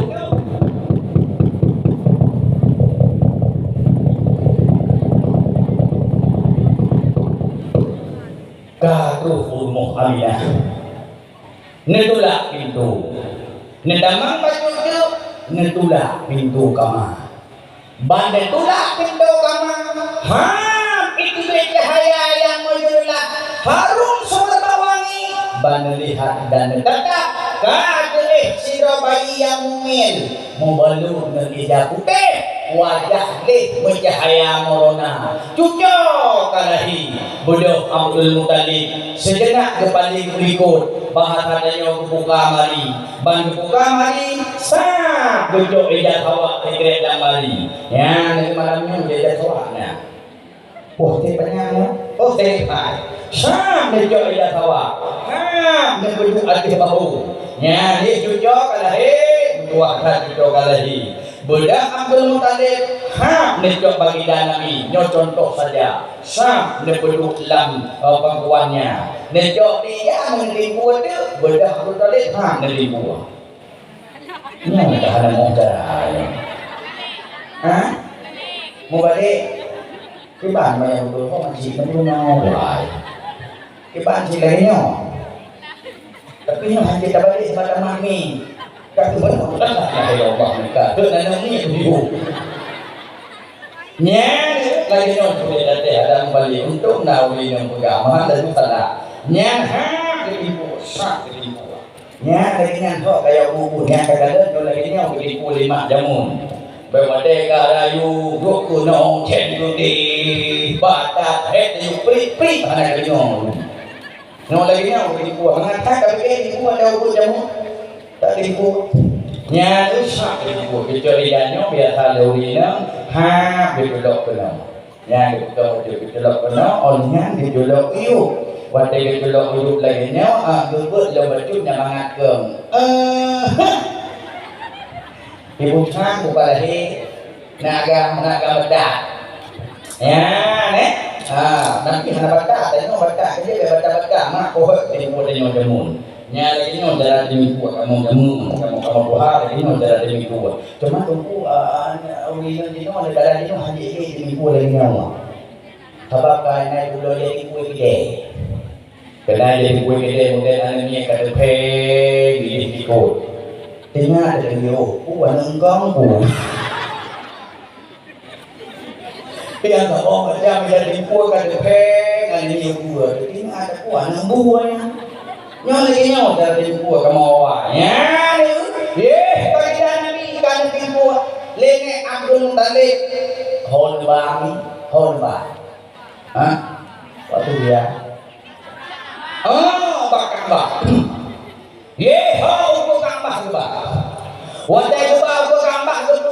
karuh umum Aminah netulak pintu nedamang baju itu netulak pintu kamar bandel tulak pintu kamar itu cahaya yang menyerlah harum semerbak wangi. Bandel lihat dan tetap kadelih siro bayi yang mungil membalut dengan ija putih wajah lih bercahaya morona cucok kalahi. Bodoh Abdul Muttalib sejenak kepaling berikut bahasannya buka mari ban buka mari sah cucok ija hawa tegret dan mari ya dari malamnya ija hawa Syam dia ida tawa. Dia berdua hati bahu. Ya, dia cucok kalahi, dua kan cucok kalahi. Budak Abdul Muttalib, dia bagi Nabi, nyo contoh saja. Syam dia berdua dalam pangkuannya. Dia menipu itu, budak Abdul Muttalib, menipu. Ini tak ada mau cara. Mau balik? Cái bạn mà tôi có bạn chị nó luôn nhau hoài cái bạn chị lấy nhỏ tapi yang hanya kita balik semacam mami các thứ vẫn còn rất là hay đầu bảo mình cả thứ này nó cũng nhiều điều nhé lagi non sudah ada yang balik untuk nawi yang beragama dan salah nhé cái ibu sak cái ibu nhé lagi yang kok kayak bubunya kadang-kadang kalau lagi yang ibu 5 jamun Merdeka rayu ruku nong cendu di batat het yu pri anak nyong no lagi nyong di buah mengatakan tapi di buah ada ukur jamu tak di buah nya rusak di buah kecuali nyong biasa lorina dibelok kena nya dibelok kena onnya dibelok iu waktu dibelok hidup lagi nyong gebut lo bacutnya mangatkeun Ibu sang bupalahi naga bedak Ya, nih. Nanti hana baca, tengok baca, dia baca mak kohot tengok jamun. Nya lagi nyo darah demi kuat kamu buah lagi nyo darah demi kuat. Cuma tunggu uli nyo ada darah nyo haji demi kuat lagi nyawa. Sebab karena ulo jadi kuat gede. Karena jadi kuat gede mungkin anaknya kata pay gede ikut. Tengah ada yo, kuat nengkang ku. Yang tak mau macam jadi kuat kata pay anaknya kuat. Tengah ada kuat nengbuahnya. Nyo lagi nyo dari buah kemauannya pagkilan nabi kan ng buah lenge Abdul Muttalib hon ba waktu dia bakang ba upo kambah ba waday ba upo kambah juga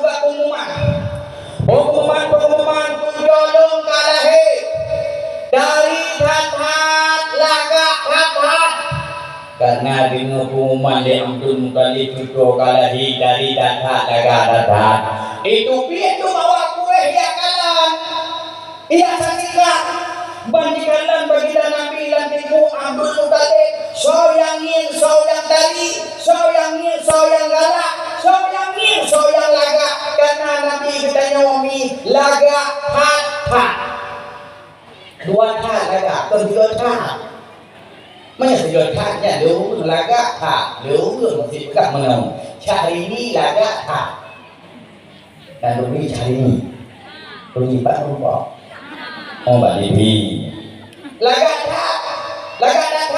pengumuman kujolong kalahi dari hat-hat laga hat-hat karena dengan pengumuman di Abdul Muttalib itu kalahi dari data itu pintu bawa kue ya kalan iya sakitlah bandingkan bagi Nabi lantiku Abdul Muttalib soyangin soyang tali soyangin soyang galak soyangin soyang laga karena Nabi kita nyomi laga hat dua hat laga kedua hat menyebutkannya dulu laga dulu masih pegang menang cari ini laga dan dulu cari ini dulu pak lupa mbak Devi laga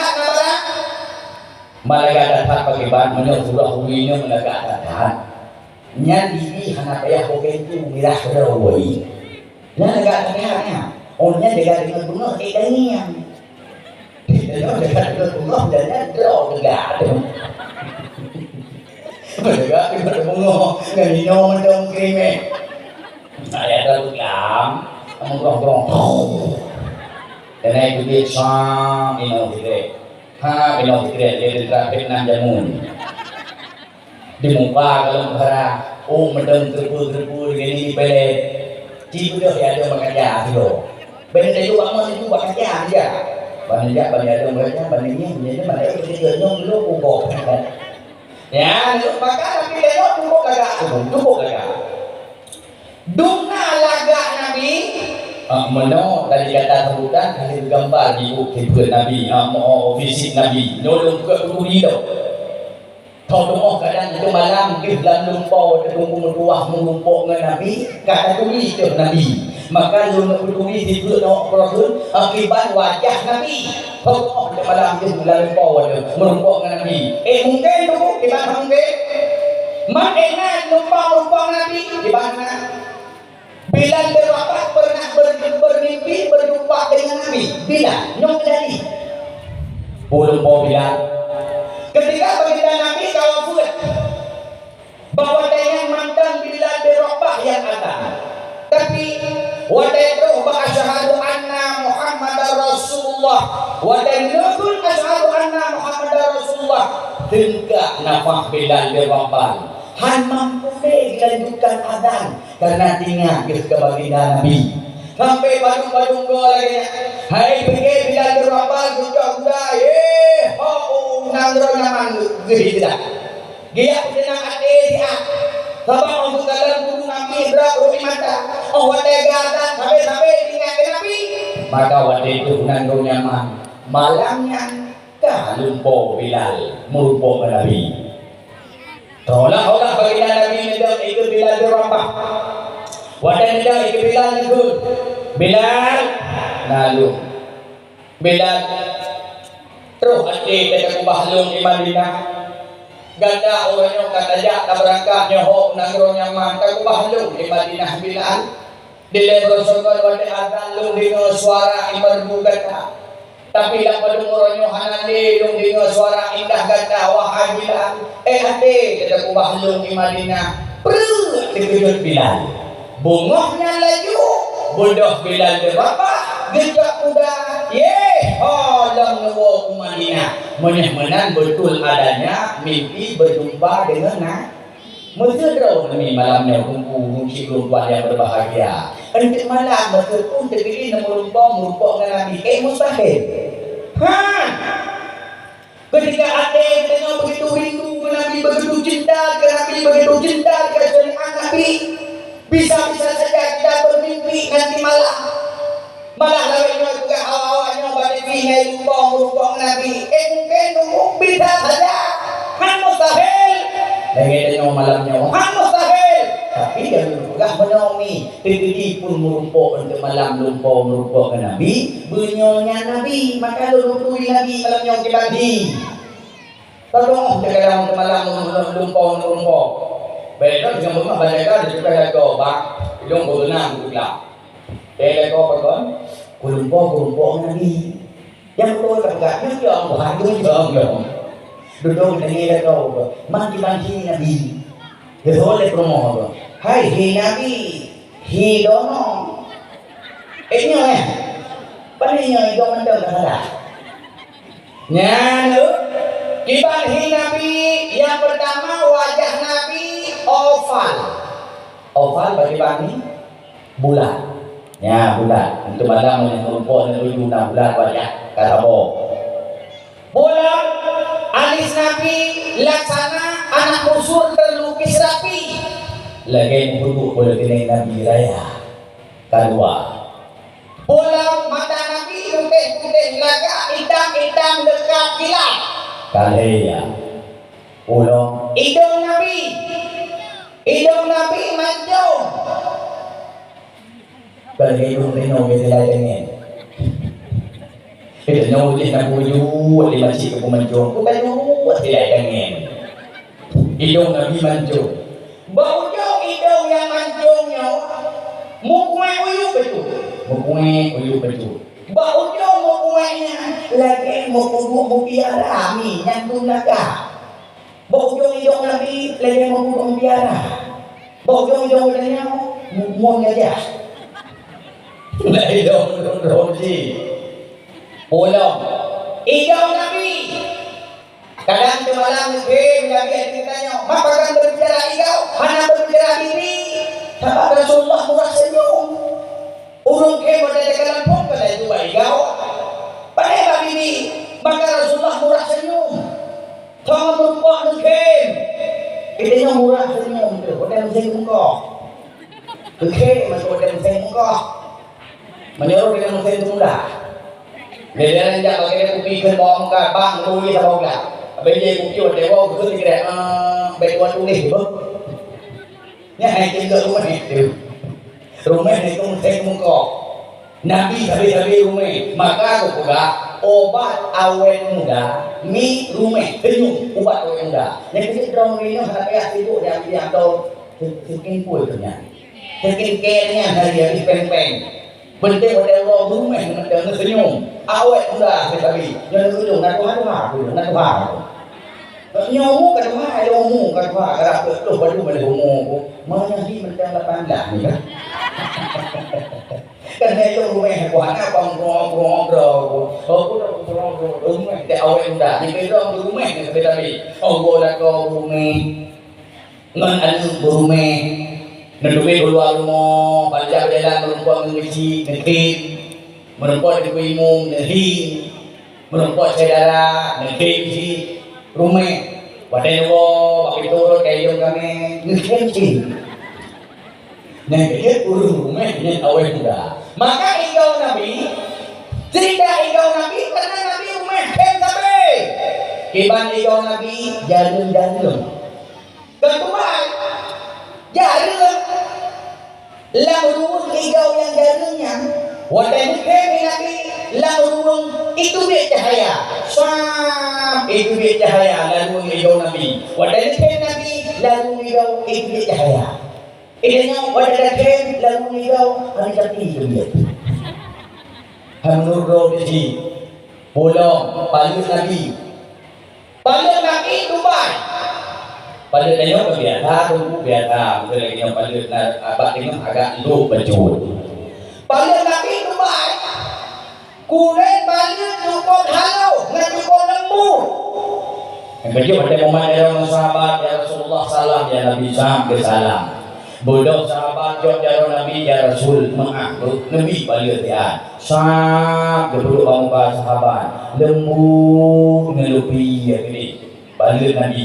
namanya malaga dapat bagaimana menyuruh hulinya malaga dapat nyan ini hana payah itu mirah kerawai nyan laga datatnya ohnya dengan bunga ikannya nó dekat dengan bunga dan draw tegak mereka ibarat bunga nganino mendong krime saya terlalu lam ngomong dan itu dia sam ino fikre dia terapin nan jamun di muka kalau bara mendong terpur gini pelet cipu dah ya ada bekerja gitu benar itu bangun itu bekerja aja banyak ada mereka bandingnya menjadi mereka kerjanya dulu kubok ya maka Nabi lewat kubok agak duna laga Nabi meno dari kata sebutan kasih gambar di buku Nabi mau visit Nabi nolong ke kulido kau tunggu kadang itu malam di dalam lumpau tunggu meruah mengumpul dengan Nabi kata tulis ke Nabi maka lu tulis di buku Rasul akibat wajah Nabi kau di malam di dalam lumpau mengumpul dengan Nabi mungkin tunggu di mana mungkin makanya lumpau Nabi di mana Bilal berwafat pernah bermimpi berjumpa dengan Nabi Bilal nyong dari lumpau Bilal ketika baginda Nabi kawafut bahwa dengan mantan Bilal bin Rabah yang ada tapi wadaitu asyhadu anna Muhammadar Rasulullah wadaitu asyhadu anna Muhammadar Rasulullah hingga nafah Bilal bin Rabah han mampu dilanjutkan adzan karena tinggal ke baginda Nabi sampai badung-badung lagi hai pergi Bilal bin Rabah juga nangro nyaman gede tidak dia senang ade dia sabang untuk dalam gunung Nabi berapa mata wadah gadan sampai tinggal ke Nabi maka wadah itu nangro nyaman malamnya kalumpo Bilal merupo ke Nabi tolak baginda Nabi itu Bilal bin Rabah wadah itu Bilal itu Bilal lalu Bilal terus ati kata kubahlong di Madinah ganda orang yang kataja kaberangkat nyohok nanggro nyaman kakubahlong di Madinah Bilal di Rasulullah wadi azan lung dengan suara imerdu ganda tapi lang padung orang yang hanali lung dengan suara indah ganda wahai Bilal ati kata kubahlong di Madinah dikejut Bilal bungohnya laju bodoh Bilal berapa gejak kuda dalam nuwa Madinah menyah-menan betul adanya mimpi berjumpa dengan Mesra demi malamnya kunci perempuan yang berbahagia. Untuk malam mesra pun terpilih merumpok dengan Nabi. Mustahil. Ketika ada yang tengok begitu rindu ke Nabi, begitu cinta ke Nabi, begitu cinta ke syariat Nabi, bisa-bisa saja kita bermimpi nanti malam. Malah lawaknya juga awalnya balik pingai lumpong Nabi. Mungkin bisa saja. Mustahil. Lagi tengok malamnya, mustahil. Tapi dia juga menaungi. Terjadi pun merumpuk untuk malam lumpur merumpuk ke Nabi. Bunyonya Nabi, maka lumpur Nabi malamnya kita di. Tolong terkadang untuk malam lumpur. Baiklah dengan rumah banyak ada juga jaga bak. Ilung berenang juga. Dia jaga apa? Lumpur Nabi. Yang betul tak dia orang bahagia. Duduk dengan jaga. Mandi Nabi. Dia boleh promo. Hai Nabi, dono. Ini Panino itu mandang dah. Nyalo. Kiban Nabi yang pertama wajah Nabi oval. Oval bagi kami bulat. Ya bulat. Untuk malam yang merumpuk dan ujung bulat wajah kasabo. Bulat. Alis Nabi laksana anak busur terlukis rapi. Lagi duduk boleh kena Nabi raya kedua. Bola mata Nabi putih laga hitam dekat kilat. Kalaya. Ulang. Hidung Nabi mancung. Kalau hidung penuh bila dengan. Kita nulis nak bujuk di masjid ke mancung. Bukan nulis tidak dengan. Hidung Nabi mancung. Bau hidung yang mancungnya mukuai uyu betul. Bau mukuainya lagi muku biara mi yang tunaga. Bau hidung Nabi lagi muku biara. Bau hidung dia muku aja. Hidung roji. Bolong. Hidung Nabi. Kadang semalam Nabi ditanya, "Apa kan berbicara engkau? Hanya berbicara diri." Kata Rasulullah murah senyum. Urung ke pada dalam pun pada itu engkau. Pada ini maka Rasulullah murah senyum. Tangan berbuat mungkin. Itu murah senyum tu. Pada senyum kau. Mungkin masuk pada senyum kau. Menyuruh kita senyum mudah. Dia jangan pakai kopi ke bawah muka bang lui sama ulah. Bây giờ cũng chưa để vô cứ thì cái bề qua tu đi bớt nhá hai chân cơ rumah itu rumah itu không có Nabi tapi rumah maka aku juga obat awet muda mi rumah senyum obat awet muda yang kita dorong ini harap ya itu yang tahu sekian punya sekian kayaknya hari hari peng penting pada rumah dengan senyum awet muda tapi jangan dulu nak nyomu kedua kerap tu baru boleh ngomong mana sih mentang pandang ni kan kan dia rumah kuat apa ngobrol rumah dia awet muda ni kita rumah ni tapi boleh kau rumah ngan anu rumah nanti keluar rumah panjang jalan merumput mengaji nekit merumput di kuimung nehi merumput saudara nekit rumah pada wo pakai turun kayak kami ngekenci nah dia rumah ini awet muda maka engkau Nabi cerita engkau Nabi karena Nabi rumah sampai kiban engkau Nabi jalan kedua jalan laurung engkau yang jalannya wadah Nabi laurung itu dia cahaya itu dia cahaya lalu hidau Nabi wadah Nabi lalu hidau itu dia cahaya idenya wadah lalu hidau hari tapi itu dia hamdur di bolong palu Nabi Dubai palu tanya biasa betul lagi yang palu abang tengok agak lu bejut palu Nabi Dubai kulen balik cukup halau nggak cukup lembut Kecil pada momen era sahabat ya Rasulullah salam ya Nabi sampai salam. Bodoh sahabat jawab ya Nabi ya Rasul maaf Nabi balik dia. Sak dulu bangga sahabat lembut ngelupi ya ini balik Nabi.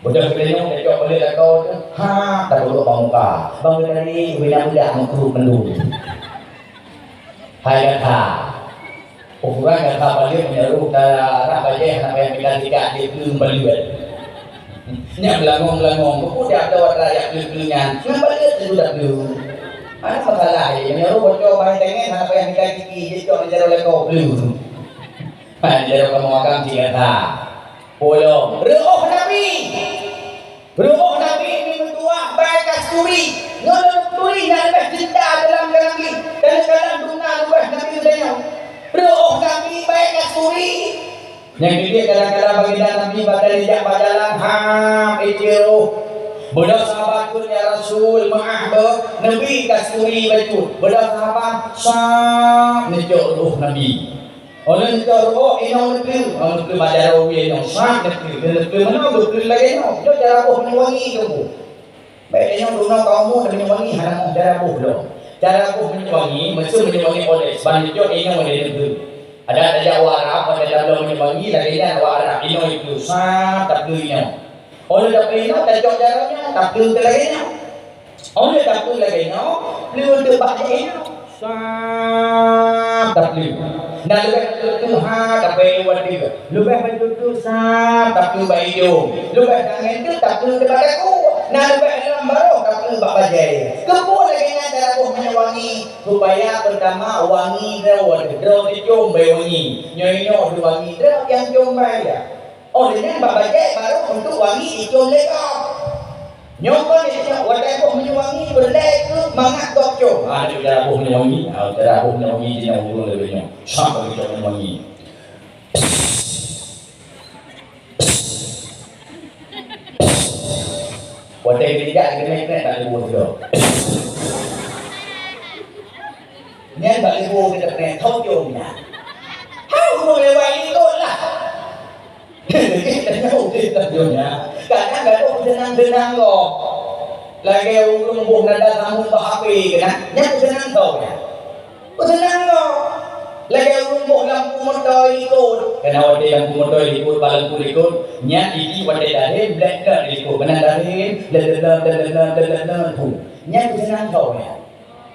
Bodoh kedenya dia jawab balik kau ha tak dulu bangga. Bangga tadi bila muda mengkeruh pendul. Hai kata ukuran kata balik menyeru darah balik apa yang kita tidak belum balik. Nya belangong-belangong udah ada rakyat belungan. Kenapa dia sudah belum? Ada masalah ya. Menyeru bocor main tengen apa yang kita gigi jadi kau menjeru lekau belum. Menjeru kamu akan kata. Polo. Ruh Nabi. Ruh Nabi ini mentua baik kasturi. Nyolong kasturi yang lebih cinta dalam lagi. Kadang-kadang dunga lebih Nabi tanya. Ruh Nabi baik kasturi. Yang ini kadang-kadang baginda Nabi pada lijak berjalan ham itu bodoh sahabat pun ya Rasul maaf Nabi kasturi baju bodoh sahabat sah nejok ruh Nabi oleh nejok ruh inau negeri baca rawi inau sah negeri mana negeri lagi inau itu cara buh menyewangi kamu baiknya rumah kamu menyewangi hanam cara buh dong cara buh menyewangi mesti menyewangi oleh sebab nejok inau oleh negeri ada Arab, ada dalam menyebangi, lagi ada Arab. Ino itu sah tak ino. Oleh tapi ino tak jauh jaraknya, tak lagi ino. Oleh tak lagi ino, liu debat ino sah tak liu. Nah lebih tu ha tapi wadi. Lebih tu sah tak bayu. Lebih tangan tu tak debat aku. Nah lebih dalam baru tak bajai. Kepul lagi cara buh menyewangi supaya pertama wangi draw dicium bayi wangi nyoy wangi draw yang cium bayi ya. Oh dengan babajai baru untuk wangi dicium lekau. Nyokon dia wadah buh menyewangi berlek ke mangat dok cium. Ada cara buh menyewangi, cara buh menyewangi dia urung lebihnya. Sampai kita menyewangi. Wadah tidak kena tak buh dah. Nên bạn đi vô cái tập này không dùng nhà không ngồi lại vậy đi thôi là cái đánh nhau thì tập dùng nhà cả các cái ông thân năng rồi là kêu luôn buồn là đang làm một bà bì cái này nhắc thân năng rồi có thân năng rồi là kêu luôn buồn làm một đời đi cô cái nào thì làm một đời đi cô ba lần cô đi cô nhắc ý chí vấn đề là thêm lệ lệ đi cô cái này là thêm lên thủ nhắc thân năng rồi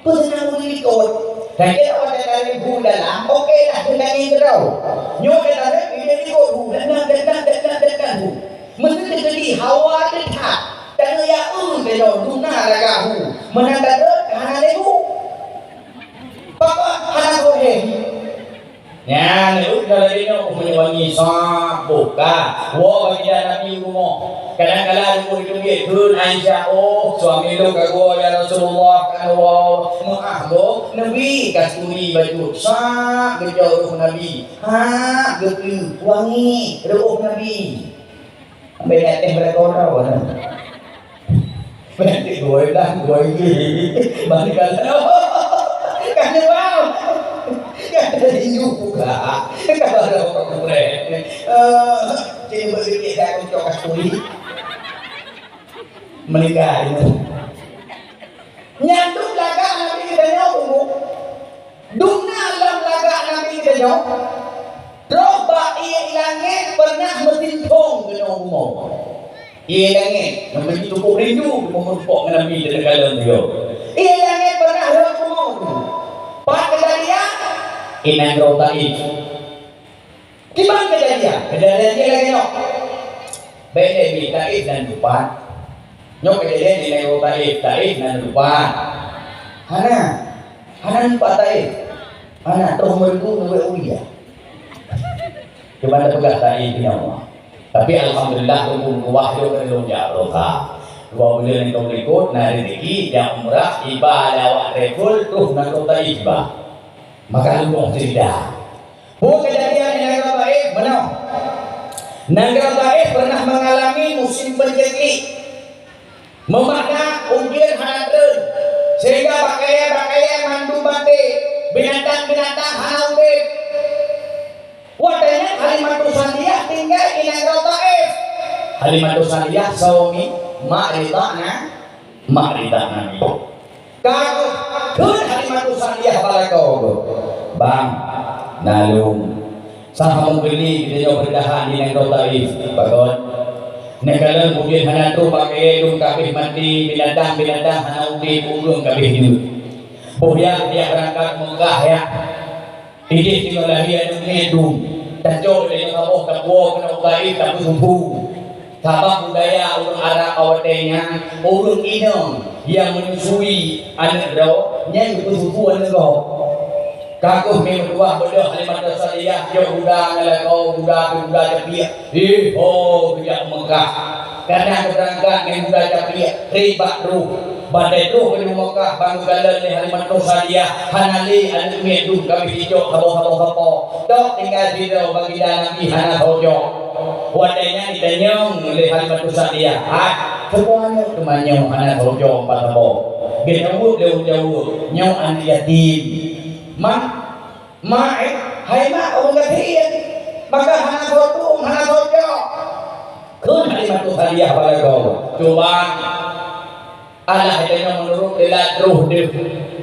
có thân năng đi cô dan kita pada kali bu dalam okey lah dengan ini terau nyo kita ada ini di bu dan bu mesti jadi hawa dekat dan ya belo guna laga bu menanda kana lebu papa hana boleh ya lu kalau ini menyewangi sah buka wo bagi Nabi rumah kadang-kadang aku itu kun Aisyah oh suami lu kagak ya Rasulullah kan maaf lo Nabi kasturi baju sah berjauh Nabi ha gitu wangi ruh Nabi beda teh berkorau kan berarti gue lagi balik kan wow jadi juga kalau ada orang keren jadi begitu saya untuk kasturi menikah ini nyanduk laga Nabi kita nyawa dunia alam laga Nabi kita nyawa roba iya ilangnya pernah mentintung ke nyawa iya ilangnya namanya tukuk rindu memumpuk ke Nabi di negara dia iya ilangnya pernah roba pak kejadian inang roba itu gimana kejadian dia lagi nyawa beda kita dan lupa nyok kejadian di Nairobi taif dan lupa hana lupa taif hana terus mereka nuwe uya cuma ada pegang taif nyawa tapi alhamdulillah umum wahyu belum jaroka dua bulan yang berikut nari rezeki yang umrah ibadah wa rekul tuh nang taif bah maka lupa tidak kejadian di Nairobi benar Nairobi pernah mengalami musim penceklik memakna ujian hanatun sehingga pakaian mandu batik binatang hanaudik wadahnya Kalimantan Sandia tinggal di Nairobi Halimatus Sa'diyah saumi ma'ridana nabi. Kago kun Halimatus Sa'diyah balako. Bang nalung saham beli kita berdahan di negara Taif bagon. Negara mungkin hana tu pakai dum kabeh mati binatang hana undi ulung kabeh hidup. Boya dia berangkat Mekah ya. Ini tinggal lagi anu ngedum. Tajo dengan kamu kabuo kena Taif tapi sumpu. Sabab budaya ulun Arab awatenya ulun inong yang menyusui anak bro yang sumpu anak bro. Kakuh memang dua bodoh Halimatus Sa'diyah yo budak ngalako budak Japiyah bijak Mekah karena berangkat dengan budak Japiyah riba ruh badai ruh di Mekah bangun galan ni Halimatus Sa'diyah hanali anu ngedum kami hijau habo tok tinggal di bagi Nabi hana hojo wadainya ditanyong oleh Halimatus Sa'diyah semuanya temanya hana hojo 4 habo genawut jauh nyau anu yatim hai orang kasihan maka hana sotung hana sojo kun Halimatus Sa'diyah pada kau coba Allah itu menurut ilat ruh dia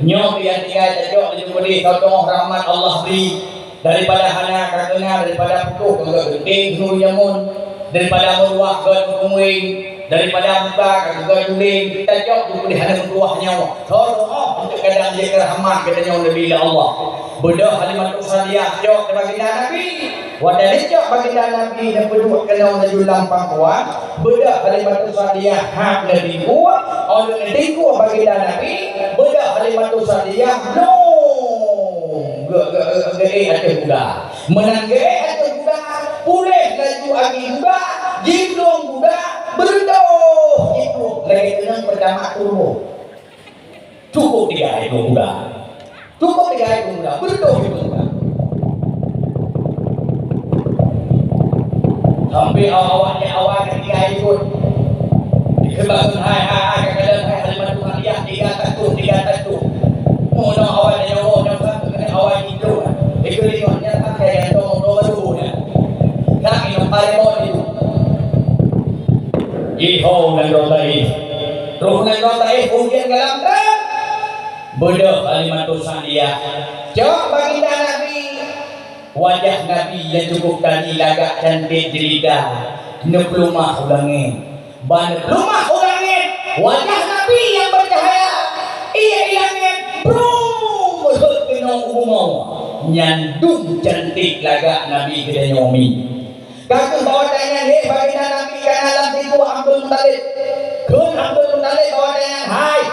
nyok yang tinggal jauh di beri sotong rahmat Allah beri daripada hana kakena daripada putuh kagak genting suru jamun daripada meruah ke kumuing daripada muka kagak juling kita jauh di hana meruah nyawa sotong untuk kadang dia rahmat katanya Nabi Allah bodoh Halimatus Sa'diyah jauh baginda Nabi wadai jauh baginda Nabi dan berdua kena julang pangkuan bodoh Halimatus Sa'diyah hak Nabi buat orang Nabi buat baginda Nabi bodoh Halimatus Sa'diyah no gede ada buda menang gede ada buda pulih laju agi buda jindong buda berdoh itu lagi tenang pertama turun cukup 3 ekor buda cukup 3 ekor buda berdoh itu buda sampai awal ketika ikut kebangun hai kekalian hai Halimatus Sa'diyah 3 tatu mono awal nyawa awal itu ikutnya pakai yang baru ya kami nampak itu iho dan rotai roh dan rotai hujan galam bodoh Halimatus Sa'diyah jawab baginda Nabi wajah Nabi yang cukup tadi lagak cantik jelida neplumah ulangin ban plumah ulangin wajah Nabi yang bercahaya ia ilangin umum nyandung cantik lagak Nabi kita nyomi kakek bawa tanya he baginda Nabi kana lam tiku Abdul Muttalib kun Abdul Muttalib bawa tanya hai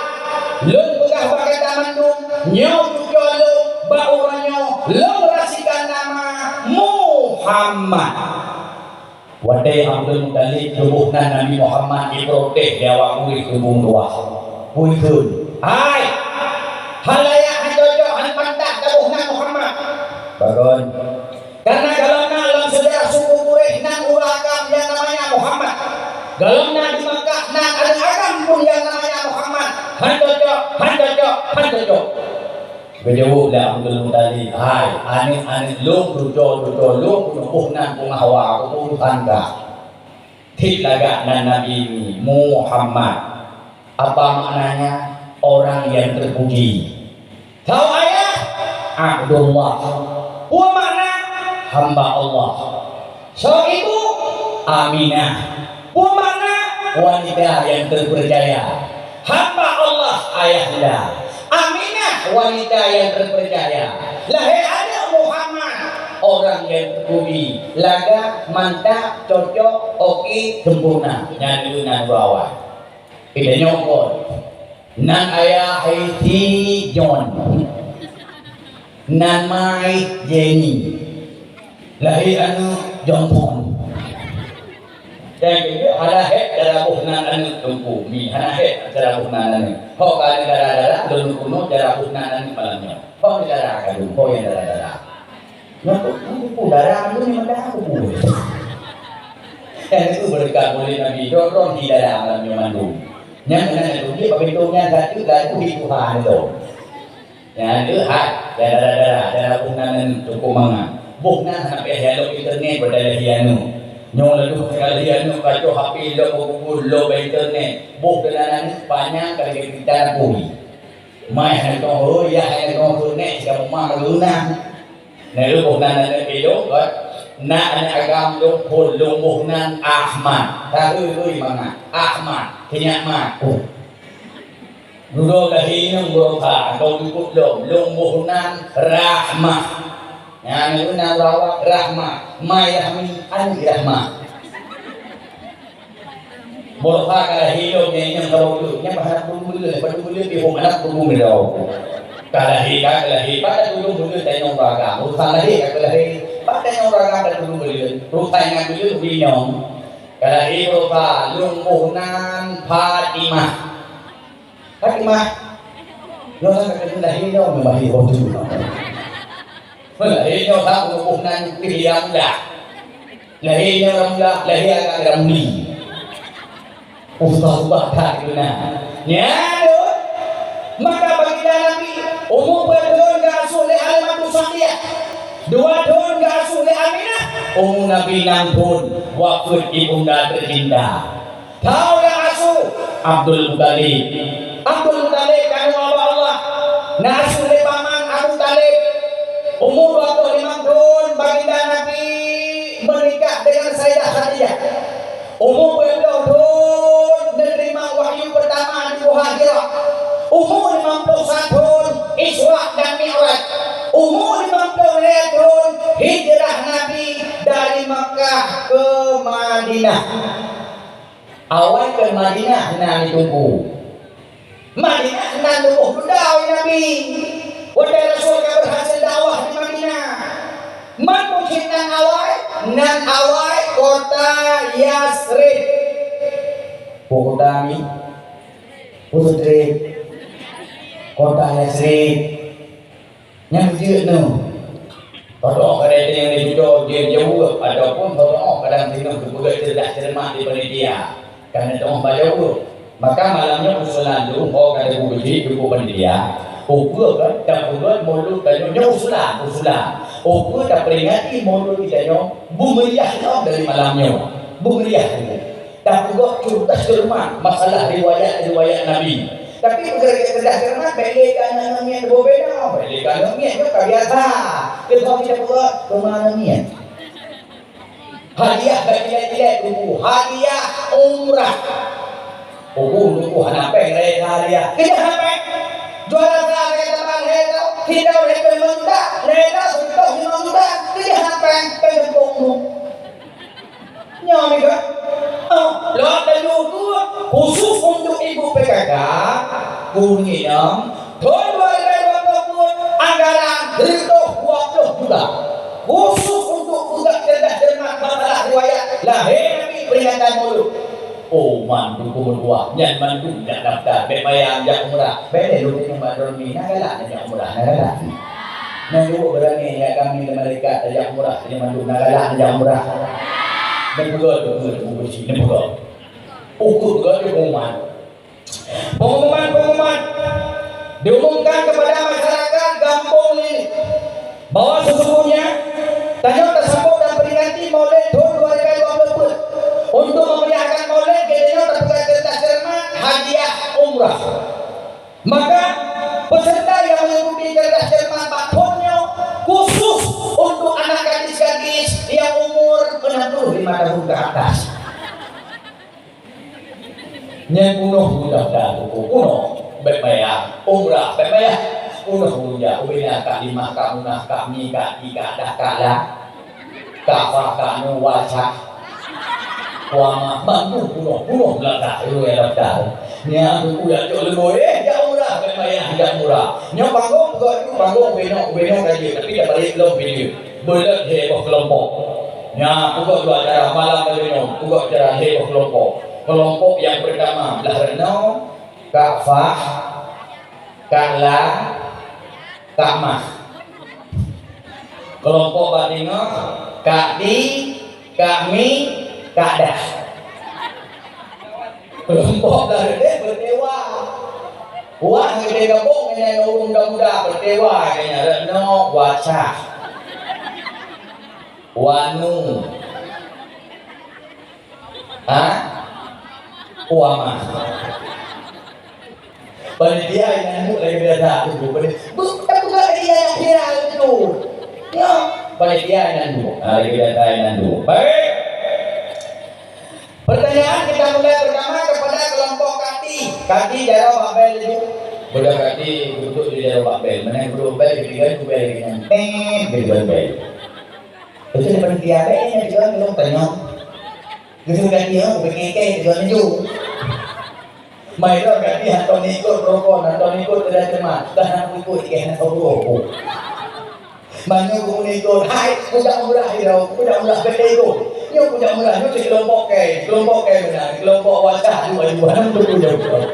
lun pegah pakai taman dum nyau juga lu bauranyo lu rasikan nama Muhammad wadai Abdul Muttalib tubuhna Nabi Muhammad diproteh jawa kuih tubuh tuah kuih kun hai halaya bagon karena galana alam saudara suku Quraisy nang ulagam yang namanya Muhammad galana di Makkah nang ada agam pun yang namanya Muhammad handojo bejauh dah Abdul Muttalib hai ane lu dojo lu puhnan pungawa aku tangga tik laga dan Nabi ini Muhammad apa maknanya orang yang terpuji tahu ayah Abdullah wa makna hamba Allah so itu Aminah wa makna wanita yang terpercaya hamba Allah ayahnya Aminah wanita yang terpercaya lahir ada Muhammad orang yang terpuji laga mantap cocok oke sempurna nyanyi nan bawah tidak nyokot nan ayah Haiti John namai Jenny lahir anu jompon dan itu ada hek darah buhnan anu tumpu mi ada hek darah buhnan anu ho kali darah dulu kuno darah buhnan anu malamnya ho darah kadung ho yang darah ngaku darah anu ni mendah aku dan itu berkat oleh Nabi dorong di darah malamnya mandu yang mana itu dia bentuknya satu lalu di Tuhan itu ya itu hak darah buhnan cukup manga buhnan sampai hello internet berdaya hianu Nyong lalu sekalian nyong kacau HP lo Google lo internet buh kenalan banyak kali kita pui mai hai ko ho ya hai ko ku ne ka ma lu na ne lu buh nan ne pilo ko na an agam lu pun lu buh nan Ahmad ta mana Ahmad kenya ma ku Nudo lahi nyong go ka ko ku lu buh nan Rahmah ya ni na rawa Rahmah mai rahmi an rahmah borha kala hilo yang kalau dulu nya bahasa dulu di homana dulu melo kala pada dulu tayong raga kala pada yang raga pada dulu rutanya dulu binyong kala hilo ka lumunan Fatimah yo sa kala hilo mahi ho dulu lahirnya tak hubungan kiriam dah lahirnya ramlah lahir agak ramli ubah tak guna nyado maka bagi Nabi umum berdoa gasul le alamat usahiyah dua doa gasul le Aminah umum Nabi nampun waktu ibunda tercinta tahu yang asuh Abdul Muttalib kan Allah nasul le paman Abu Talib umur waktu 5 tahun baginda Nabi menikah dengan Sayyidah Khadijah. Umur 20 tahun menerima wahyu pertama di Muhajirah. Umur 51 tahun Isra dan Mi'raj. Umur 50 tahun hijrah Nabi dari Makkah ke Madinah. Awal ke Madinah nan ditunggu. Madinah nan tunggu Nabi. Wahai Rasul yang berhasil dakwah di Madinah. Man mungkin nan awal kota Yasrib. Kota ni, putri kota Yasrib. Yang dia tu, kalau ada yang dijual dia jauh, ataupun kalau kadang tengok kebudak cerdas cermat di panitia, kerana tengok jauh. Maka malamnya usulan dulu, kalau ada buku buku panitia. Ukur kan, tak ukur mulut tanya usulan. Ukur tak peringati mulut kita bumriyah dari malamnya, bumriyah. Tak ukur cerdas cermat masalah riwayat Nabi. Tapi bekerja cerdas cermat belikan namanya berbeda, belikan namanya itu biasa. Kita buat kemana ni? Hadiah bagi dulu, hadiah umrah. Ukur apa yang hadiah? Kita apa? Jualan harga teman helo, tidak boleh bermuda, helo untuk bermuda, tidak sampai bermuda. Nyamik kan? Lewat dari itu khusus untuk ibu PKK, Kurniam, tahun 2020 anggaran untuk 20 juta, khusus untuk budak cerdas cermat masalah riwayat lahir Nabi peringatan mulut. Oh mandu berdua, nyan mandu nak daftar, bayang jak umrah, beda lu yang berani, nagalah jak umrah, nagalah. Nanti berani ya kami mereka jak umrah, yang mandu nagalah jak umrah. Dan juga bersih, dan juga ukur juga pengumuman diumumkan kepada masyarakat kampung ini bahwa sesungguhnya tanya tersebut dan peringati Maulid tahun 2020 untuk memeriahkan Maulid gedenya terbuka cerdas cermat hadiah umrah. Maka peserta yang mengikuti cerdas cermat tahunnya khusus untuk anak gadis-gadis yang umur 65 tahun ke atas. Yang budak kuno berbayar umrah berbayar budak ubina kalimah kamunah kami ika dah kala kafah kanu wajah wama bantu kuno belakang itu yang daftar nya budak tu lebih ya umrah berbayar tidak murah nya panggung beno kaji tapi tak balik belum video boleh heboh kelompok nya pukul dua acara malam beno pukul acara heboh kelompok yang pertama Lahreno, Ka'fah, Ka'la, Ka'mah. Kelompok Badingo, Ka'di, Ka'mi, Ka'dah. Kelompok Lahreno berdewa. Wah, kita gabung dengan orang muda-muda berdewa kayaknya Reno, Wacah, Wanu, Ah, uama. Panitia yang mulai berada itu, bukan dia yang kira itu. Ya, panitia yang dulu. Lagi berada yang dulu. Baik. Pertanyaan kita mulai pertama kepada kelompok kaki. Kaki jauh Babel itu. Budak kaki duduk di jauh Babel. Mana duduk Babel ketiga itu Babel yang di Babel. Itu di panitia yang juga belum tanya. Gitu kan dia begini jual ju. Mai đó cái hạt con đi cốt roko, hạt con đi cốt ra cho mà, ta hàng cốt cái hạt không roko. Mà như cô đi cốt hai, cô đâm ra đi đâu, cô đâm ra cái đây cô, nhưng cô đâm ra nó chỉ kelompok kề mình là kelompok wajah dua năm tôi jauh.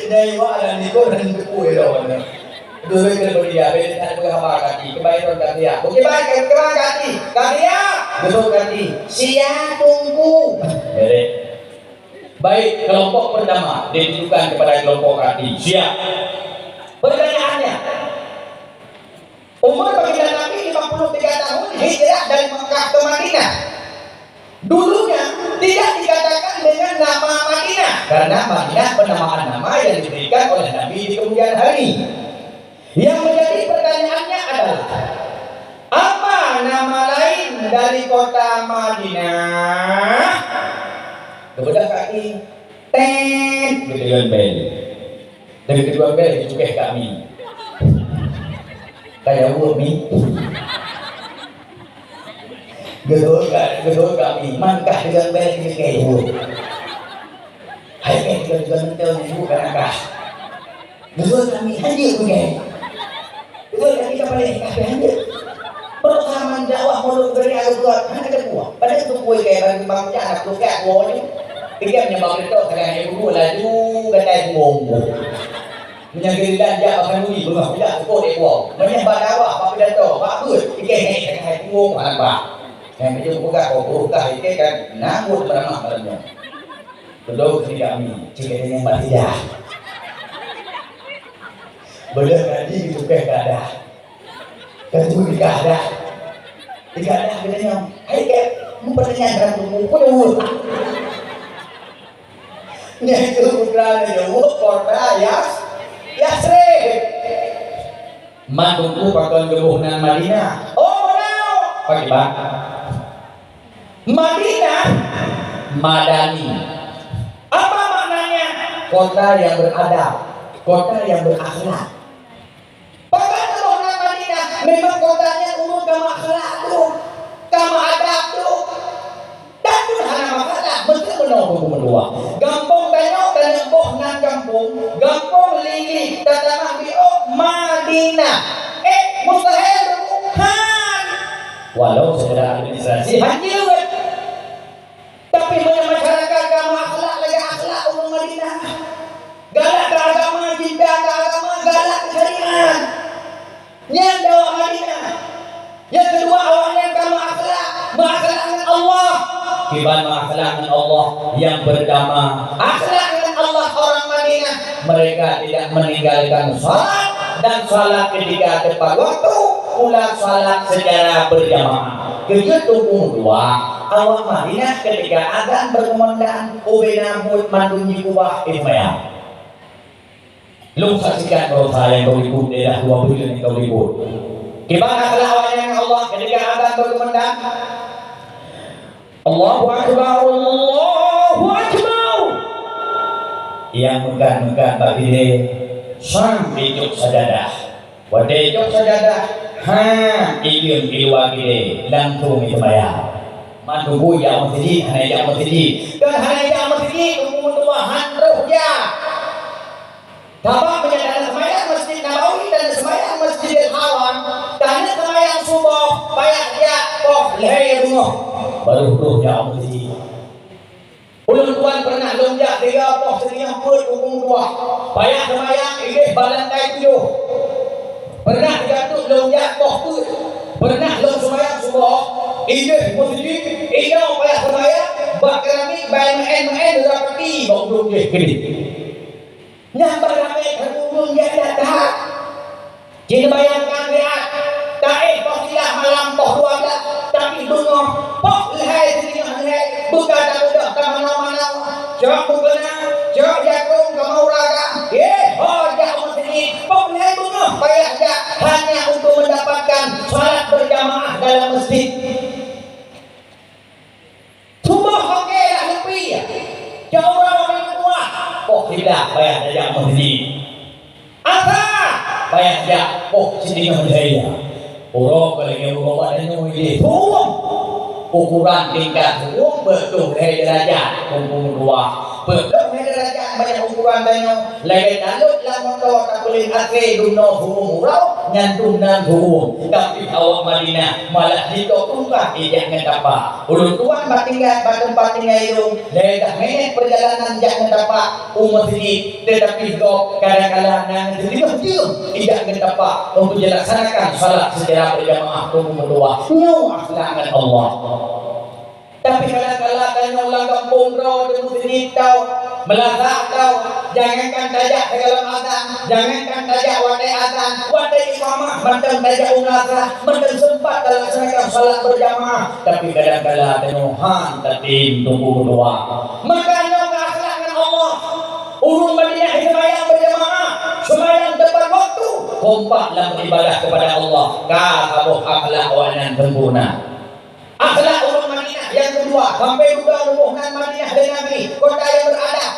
Đây quá là đi cốt thành cái cùi rồi nè. Dulu kita berdia, beda dengan apa kaki, kebaikan kaki ya. Oke baik, kebaikan kaki ya, betul kaki. Siap tunggu. Baik, kelompok pertama ditujukan kepada kelompok kaki. Siap. Pertanyaannya, umur baginda Nabi 53 tahun hijrah dari Mekah ke Madinah. Dulunya tidak dikatakan dengan nama Madinah karena Madinah penamaan nama yang diberikan oleh Nabi di kemudian hari. Yang menjadi pertanyaannya adalah apa nama lain dari kota Madinah? Kemudian kaki ten kedua bel. Dari kedua bel juga kami. Kayak bumi. Gedor kami mangkah dengan bel ini kayak bumi. Hai kedua mentel ini bukan angkah. Gedor kami hadir bukan. Gedor kami kita pada kafir hadir. Persamaan dakwah mulut beri Al-Quran hanya ada buah. Pada itu kue kayak bang anak tuh kayak woi. Tiga menyebabkan itu kadang ibu laju kata ngomong. Menyagiri dan dia akan bunyi bengah tidak cukup ekor. Menyembah dakwah apa pidato, apa ber. Tiga ini kadang ngomong anak pak. Yang itu buka kau buka itu kan namun beramah malamnya. Betul ketika kami jika yang mati dah. Benar tadi itu kayak ada. Tentu tidak ada bedanya. Hai ke, mempertanyakan tubuh penuh. Ini itu putra Yahud kota Yasrib. Mantuku pakon gebuhnan Madinah. Oh benar. Pakai bang. Madinah, Madani. Apa maknanya? Kota yang beradab, kota yang berakhlak. Memang kotanya umur kama akhlak tu, kama adab tu. Dan tu hana makalah, mesti menunggu berdua. Gampong tanyok dan boh nan gampong, gampong lili tatama bio Madinah. Mustahil bukan. Walau secara administrasi hancur. Tapi banyak masyarakat kama akhlak lagi akhlak umur Madinah. Galak ke agama, cinta ke agama, galak ke syariat. Yang dakwah Madinah. Yang kedua awalnya kamu akhlak dengan Allah. Kiban akhlak dengan Allah yang berdama. Akhlak dengan Allah orang Madinah. Mereka tidak meninggalkan salat dan salat ketika tepat waktu. Pula salat secara berjamaah. Kegiatan dua awal Madinah ketika azan berkumandang ubinabut mandungi kubah ismaya. Lu saksikan kalau saya yang kau ikut daerah 2 bulan yang kau ikut. Gimana kelawanya Allah ketika azan berkumandang? Allahu Akbar, Allahu Akbar. Yang megan-megan bagi dia sampai juk sajadah. Wadai juk sajadah. Idiom iluwa gede langsung itu bayar. Mantuku yang masjid, hanya yang masjid. Dan hanya yang masjid umum Tuhan rohnya. Dapat menyatakan semayang Masjid Nabawi dan semayang Masjidil Haram. Tanya semayang subuh, banyak dia kok leher bunga. Baru rohnya masjid. Ulun tuan pernah lonjak 3 poh setengah put hukum 2. Banyak semayang ini balantai 7. Pernah jatuh lonjak poh put. Pernah long semayang subuh. Ini masjid, ini banyak semayang. Bak keramik, bayi main berapati bau belum dia gede. Yang beramai berhubung dia datang. Jadi bayangkan lihat. Taib poh silah malam poh 12. Tapi bunga poh lehai setengah lehai. Bukan tak budak tak mana-mana Jok mukena, jok jagung kemauraga. Jak masjid. Pokoknya itu payah jak hanya untuk mendapatkan salat berjamaah dalam masjid. Semua okey lah lebih ya. Jauh orang tua. Oh tidak payah jak masjid. Asal payah jak. Oh sini menjaya. Orang kalau yang bawa dan ini ukuran tingkat betul derajat kumpul dua betul derajat banyak ukuran tanya lagi talut lah motor tak boleh akhir dunia hukum murau nyantum dan hukum tapi awak Madinah malah ditokungkah jangan apa ulun tuan batingan tempat tinggal itu lagi dah menek perjalanan jangan apa umat sedikit tetapi kau kadang-kadang nang sedikit jangan apa untuk dilaksanakan salat secara berjamaah hukum dua akhlak Allah. Tapi kadang-kadang tanya ulang kampung kau dan muslim kau melazak kau jangankan tajak segala azan jangankan tajak wadai azan wadai iqamah macam tajak umrah macam sempat dalam laksanakan salat berjamaah tapi kadang-kadang tanya han tatim tunggu doa makanya akhlakkan Allah urung Madinah sembahyang berjamaah sembahyang tepat waktu kompak dalam beribadah kepada Allah kamu akhlak wanan sempurna. Akhlak orang Madinah yang kedua sampai juga hubungan Madinah dengan Nabi kota yang beradab.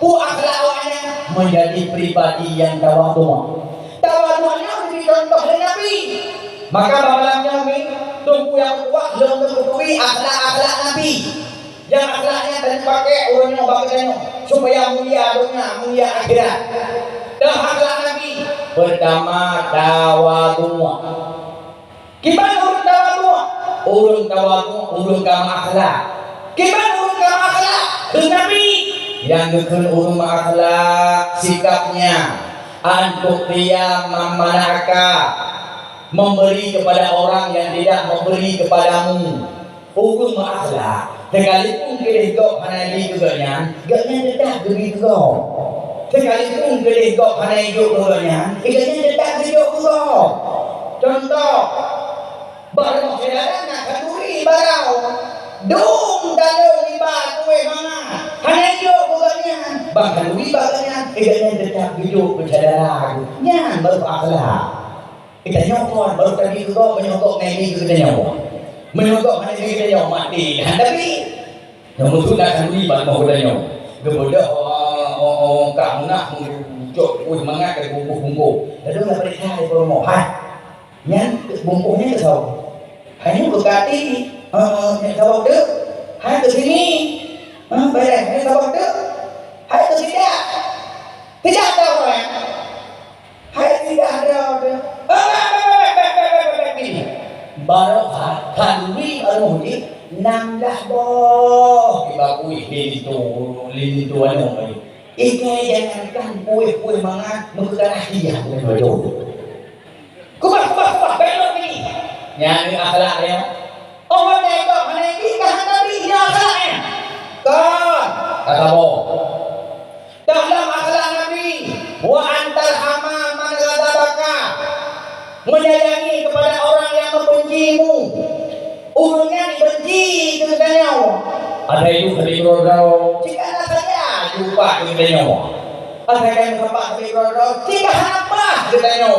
Akhlak awalnya menjadi pribadi yang tawadhu. Tawadhunya dicontoh oleh Nabi. Maka babalangnya ini tunggu yang kedua belum mengetahui akhlak Nabi. Yang akhlaknya tadi pakai orangnya bagainya supaya mulia dunia mulia akhirat. Dan akhlak Nabi pertama tawadhu. Gimana urut tawadhu? Urung tawadhu, urung kama akhlak. Gimana urung kama akhlak? Nabi yang dukun urung akhlak sikapnya antuk dia memanaka memberi kepada orang yang tidak memberi kepadamu. Urung akhlak. Sekalipun kita gok hanai juga gaknya tetap begitu kau. Sekalipun kita gok hanai juga gaknya tetap begitu kau. Contoh baru saudara nak kenduri barau dong dalung ibat kue mana hanya hidup bukannya bang kenduri baganya ikannya tetap hidup bersaudara nyan baru akhlak kita nyokon baru tadi juga menyokok ini kita nyokok menyokok ini kita nyokok mati tapi yang musuh nak kenduri baru mau kita nyokok kemudian kamu nak menjok kue mangat ke bungkus lalu nak periksa di promo nyan bungkusnya kesau hanya berkati yang kawak dek hai ke sini bayar yang kawak dek hai ke sini tidak tahu ya hai tidak ada baru kandui almuhdi nambah boh dibakui lili tu anu jangankan kue mangat menggunakan hadiah dengan baju kubah belok ini nyanyi akhlaknya orang tengok mana ini kahan Nabi ini akhlaknya kan katamu dalam akhlak Nabi wa antal hama man ghadabaka menyayangi kepada orang yang membencimu urungnya dibenci kepadanya ada itu ketika jika anak saya lupa kepadanya ada yang sempat ketika jika apa kepadanya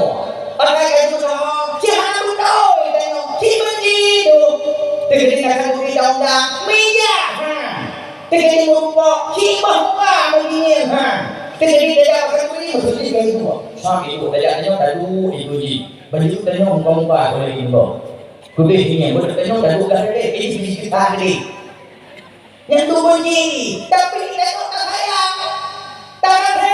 ada yang susah jika anak tahu si benci itu tegak akan kita undang meja tegak merupakan si bahwa begini tegak tidak akan beri maksudnya kayak itu sama itu tajaknya tadu itu ji baju tanya muka boleh indo kudih ini boleh tanya tadu dah deh ini kita deh yang tu benci tapi tengok tak sayang tak ada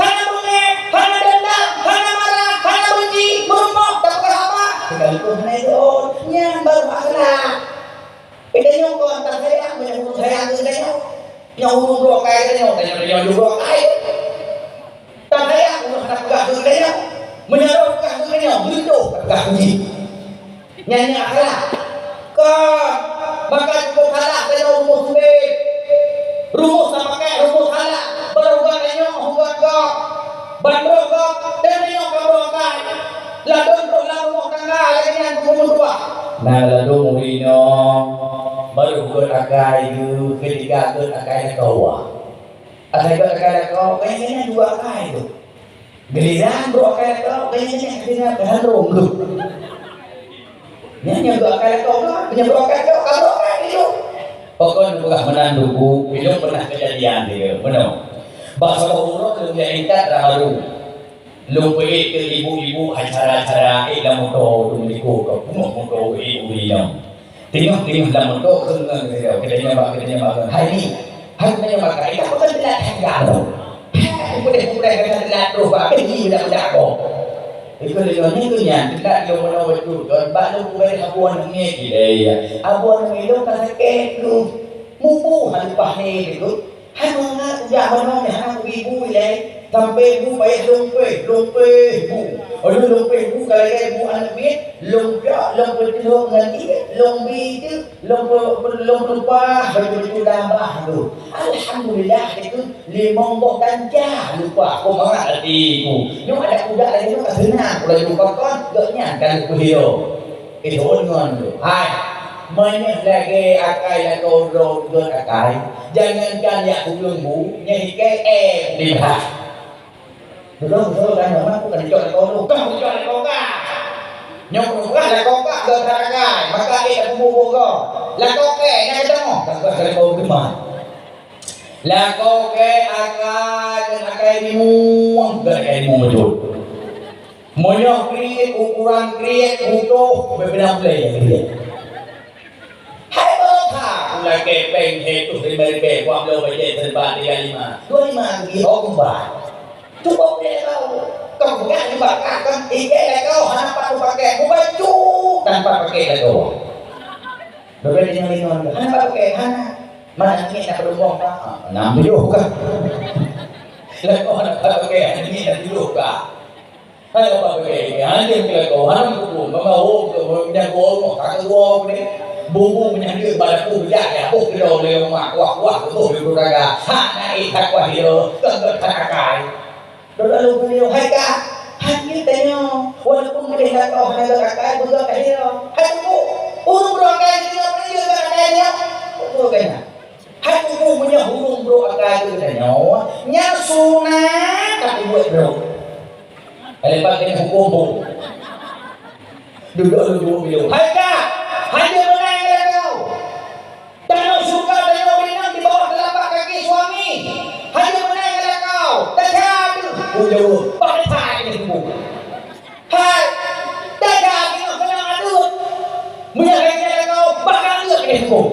hanya boleh hanya dendam hanya marah hanya benci merupakan tak berapa sekalipun hanya baru akhlak bedanya kau antara saya menyambut saya itu saya nyawur dua kali tanya juga kali tak saya urus anak pegang itu saya menyaruh pegang itu saya begitu pegang kunci nyanyi akhlak maka cukup halak saya rumus sama kayak rumus halak berubah tanya ubah kau bandung kau dan tanya kau berubah ladung rumah tangga lagi yang kumul dua nah ladung murino baru got akai tu, ketiga got akai kau. Akai got akai kau, kayaknya dua akai tu. Giliran bro akai kau, kayaknya kena berharung tu. Nya got akai kau kan, punya bro akai kau, kalau akai itu. Pokoknya bukan menanduku, belum pernah kejadian dia, benar. Bahasa umroh lu ikat raharu. Lu pergi ke ibu-ibu acara-acara dalam motor tu meliku ke motor ibu bilang. Tengok dalam motor kengang dia. Katanya mak. Hai ni. Hai punya mak. Kita bukan telat hanggap tu. Budak-budak kata telat tu. Apa ni budak-budak kau? Itu dia ni tu yang telat dia mana betul. Dan bak lu bukan abuan ni dia. Abuan ni lu kata ke lu. Mupu halipah ni tu. Hai mga ya mana ni hang ibu le sampai ibu baik lompe ibu. Aduh lompe ibu kalau ibu anak bit lompe tu nanti lompe itu lompe lupa betul tambah tu. Alhamdulillah itu limong kok ganja lupa kok mana hatiku. Yang ada kuda lagi tu tak senang kalau lupa kan gaknya kan ku hidup. Itu ngon tu. Hai banyak lagi akai yang kau akai. Jangankan ya ulungmu, nyahikai lihat. Betul kan mama aku kan dicok kau dicok kau kan. Nyok kan lah kau kan got akai. Maka aku bubu kau. Lah kau ke nak tengok. Tak kau gimana? Lah kau ke akai ni muang akai mu betul. Moyo kriek ukuran kriek utuh berbeda play. Là kẹp bèn hẹp tụi thì mày kẹp qua lô bây giờ thành bà đi ăn mà đôi mà gì họ cũng bà chú bông đen đâu còn cái như bà cả con ý cái này đâu hả bà tụi bà kẹp của bà chú tanpa pakai lagu berbeda dengan minuman hana pakai hana mana ini nak beruang tak nam juga lagu hana pakai ini nak juga hana pakai hana lagu hana beruang mama ho yang go tak go ni bubu menyangkut balaku bijak ya buk kilo leo mak wah tu di buraga ha na itak wah hiro tengok takakai lalu beliau hai ka hanya tanya walaupun mereka kau hanya takakai juga ka hiro hai tu urung buraga ini apa dia katanya betul kan hai tu punya urung buraga itu tanya nya sunat tapi buat bro lepas ini hukum duduk beliau hai ka hanya jauh pakai tai ni semua. Hai, dah ni kena ada. Menyalahkan kau, bakal ada ni semua.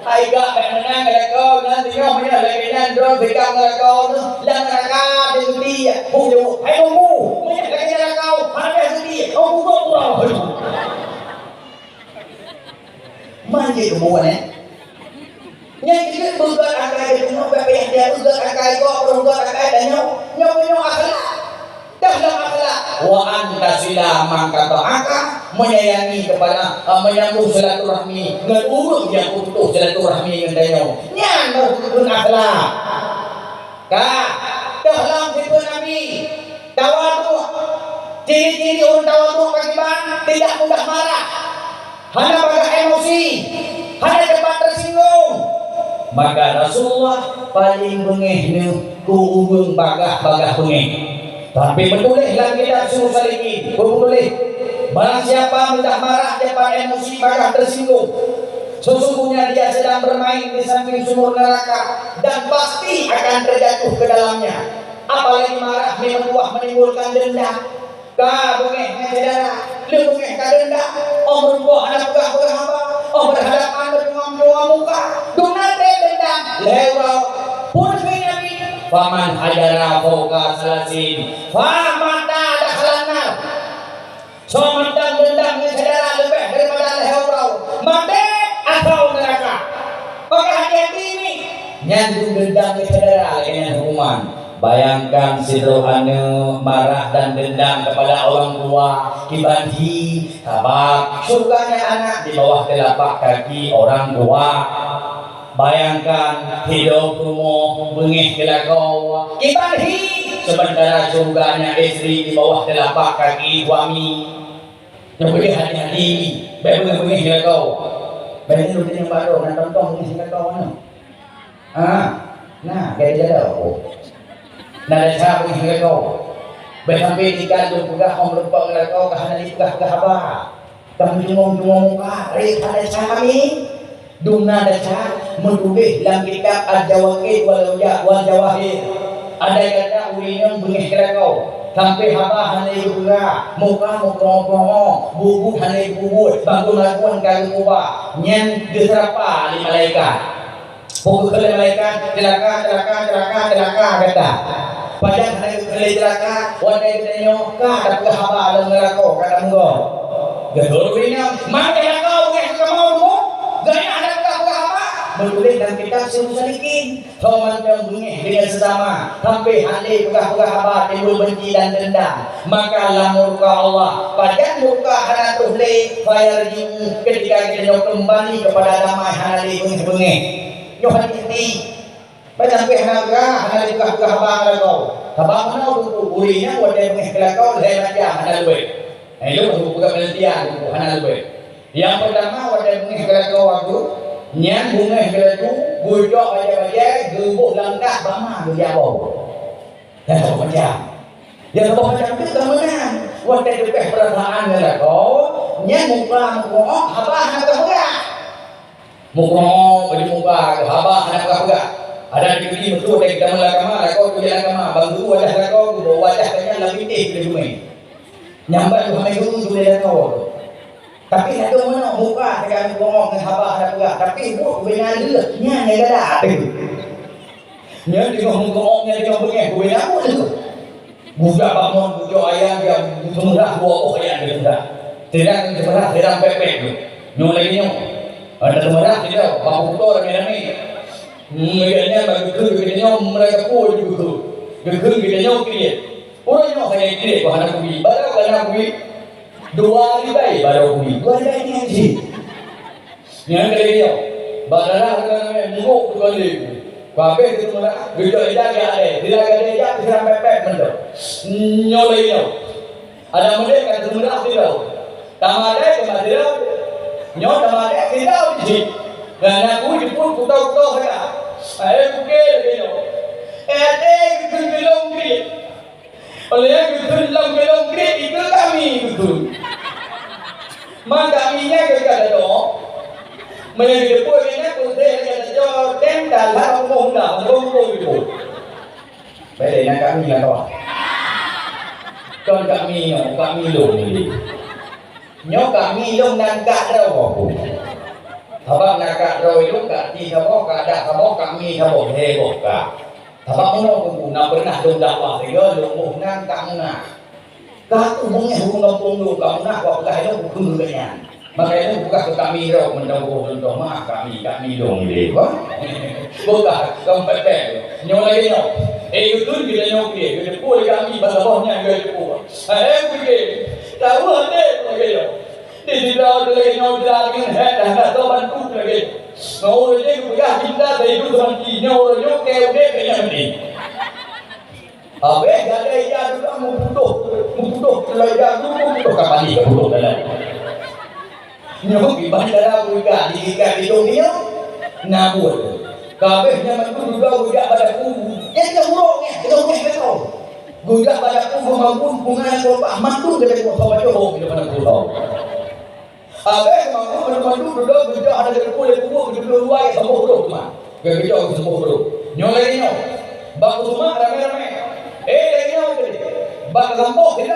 Hai gak menang kau nanti kau menyalahkan dan drone dekat kau tu, dan mereka sendiri. Jauh, hai kamu, menyalahkan kau, ada sendiri. Kau buat. Mana dia kemuan Yang kita bukan akai dengan bapak dia bukan akai kau bukan akai dan nyok akhlak dalam akhlak wa anta sila mangkata akak menyayangi kepada menyambung silaturahmi dengan urut yang utuh silaturahmi dengan danyo nyan berhubung akhlak dalam firman Nabi tawadu ciri-ciri orang tawadu bagaimana tidak mudah marah hanya pada emosi hanya cepat tersinggung. Maka Rasulullah paling bengeh ni kuubung bagah bengeh. Tapi betulih dalam kitab Sunnah Salihin, betulih barang siapa mudah marah cepat emosi bagah tersinggung. Sesungguhnya dia sedang bermain di samping sumur neraka dan pasti akan terjatuh ke dalamnya. Apalagi marah menimbulkan dendam. Bengeh saudara, lu bengeh dendam. Berbuah anak pegah hamba. Berhadapan dengan muka. Lewat pun Nabi faman hajara fauqa salasin famata dakhalana so mentang dendam saudara lebih daripada lewat mati atau neraka maka hati-hati ini nyantung dendam saudara dengan hukuman. Bayangkan si rohani marah dan dendam kepada orang tua dibagi kabar surganya anak di bawah telapak kaki orang tua. Bayangkan hidup rumah bengih kelakau ibadhi sementara surganya istri di bawah telapak kaki suami. Yang boleh hati-hati bengih kelakau Banyak lu yang baru nak tonton ni singkat kau mana? Nah, kayak dia dah. Nah, ada siapa yang singkat kau? Sampai ikan tu pegah orang berempat dengan kau kahana ni pegah apa? Kamu cuma muka, ada kami. Dumna dasar menulis dalam kitab Al-Jawahir wal Jawahir. Ada kata ulinya bengih kau. Sampai haba hanai juga muka mukrong bubu hanai bubu bangun lakukan kali kuba nyen diserapa di malaikat pokok kali malaikat celaka kata pada hanai kali celaka wadai kenyo ka dapat haba dalam neraka kata munggo gedor ini mana kau kamu gaya ada apa menulis dalam kitab Salikin Roman yang bunyi dengan sesama sampai handai pegah-pegah apa timbul benci dan dendam maka murka Allah pada murka hana tuhle fayarji ketika kita kembali kepada damai hana bunyi yo hati pada sampai hana pegah-pegah apa kau sabab mana tu urinya wadai bunyi kau saya baca hana luwe itu bukan penelitian hana luwe yang pertama wadai bunyi kau waktu nyan bunga itu gujok baca-baca gebuk langkah bama berjauh dan apa macam yang apa macam itu kemenangan waktu itu perasaan dengan kau nyan muka haba anak kepegang muka haba anak kepegang ada di betul dari kita melakama kau tu jalan kama bantu wajah kau wajah kanya lebih tinggi dari bumi nyambat tu hanya itu sudah kau tapi satu mana muka dengan ngomong dengan haba ada pegak tapi buat benar dia nya ada nya dia ngomongnya dia ngomongnya benar apa tu budak bangun budak ayam yang semurah buah ayam dia sudah tidak semurah tidak pepek tu nyo lagi nyo ada semurah tidak bawa motor ni mereka bagi tu kita mereka pun juga tu kita create orang nyo hanya create bahan kubi barang kubi 2 hari baik baru bumi 2 hari baik ni haji yang kali dia barang kan mengok tu kali babe tu mana dia jaga dia sampai pepek mendo nyolai dia ada mereka kan semua dia tamade dia nyol tamade dia di dan aku pun kutau saya buke dia belum kiri oleh belum kiri itu kami betul maka minyak juga ada menjadi poinnya kuda yang jauh dan dalam muda itu baik nak kami lah kami long ni nyok kami long dan tak ada apa abang nak kat roy lu kat di kamu ada kamu kami kamu heboh kak abang mau nak pernah dong dakwah tiga lu nang kamu nak kau umumnya hukum kampung lu kamu nak kau dah itu hukum dunia maka itu bukan kami rau mendakwah contoh mak kami dong ni bukan kamu pepek nyolai no itu kita nyokri kita pulih kami bawahnya kita pulih pergi tahu ada pergi di dalam lagi nyolai lagi dah bantu lagi mau lagi kita kita itu bantu nyolai nyokri kayaknya ni abe ada ya juga mudah selajar mudah kapal ni mudah dalam nyok di bandara juga di dunia nabur kabehnya itu juga pada kubu yang buruknya itu kau juga pada kubu maupun bunga korban mantu dari bapak Joho di depan pulau abe mantu juga ada dari kubu dua yang semua buruk mah kebicara semua buruk nyolai nyok baku semua ramai-ramai lagi bak gambok dia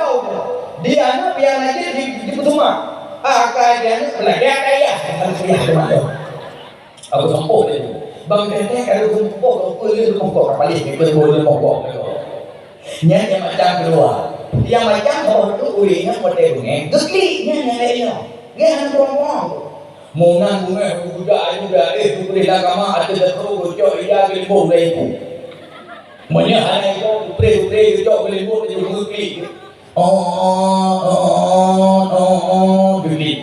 dia anak yang lagi di Pusuma kajian belajar kaya aku sempoh dia bang dia kalau sempoh aku dia sempoh kapal ini boleh sempoh yang macam kedua yang macam orang tu uinya pada bunga gekli nya dia ngomong munang bunga budak tu boleh agama ada terus bocor dia limbo lagi Manya hanya itu pray jauh berlimpah di bukit. Bukit.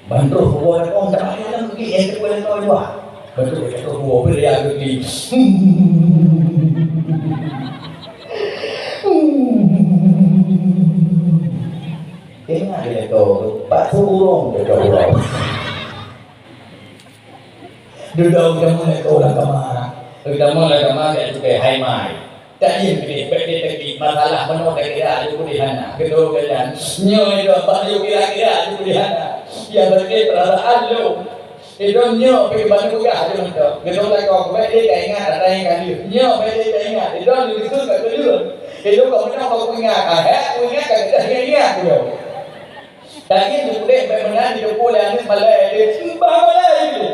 Bantu buat orang tak ada bukit yang boleh tahu juga. Bantu itu buat beri bukit. Tengah dia tu, pak surung dia tu. Duduk kita mulai ke orang kamar. Kita mulai kamar dia juga hai mai. Tak ingin pilih masalah menolak kira aku di sana. Kedua kalian nyoy itu baju kira aku di sana. Yang berarti perasaan lu. Itu nyoy pergi baju kira ada macam. Kedua lagi kau beli dia ingat ada yang kali. Nyoy beli dia ingat. Itu lu itu kat dulu. Itu kau mana kau ingat? Kau ingat kan kita ingat tu. Tapi tu boleh benar di boleh ni malai dia. Malai itu.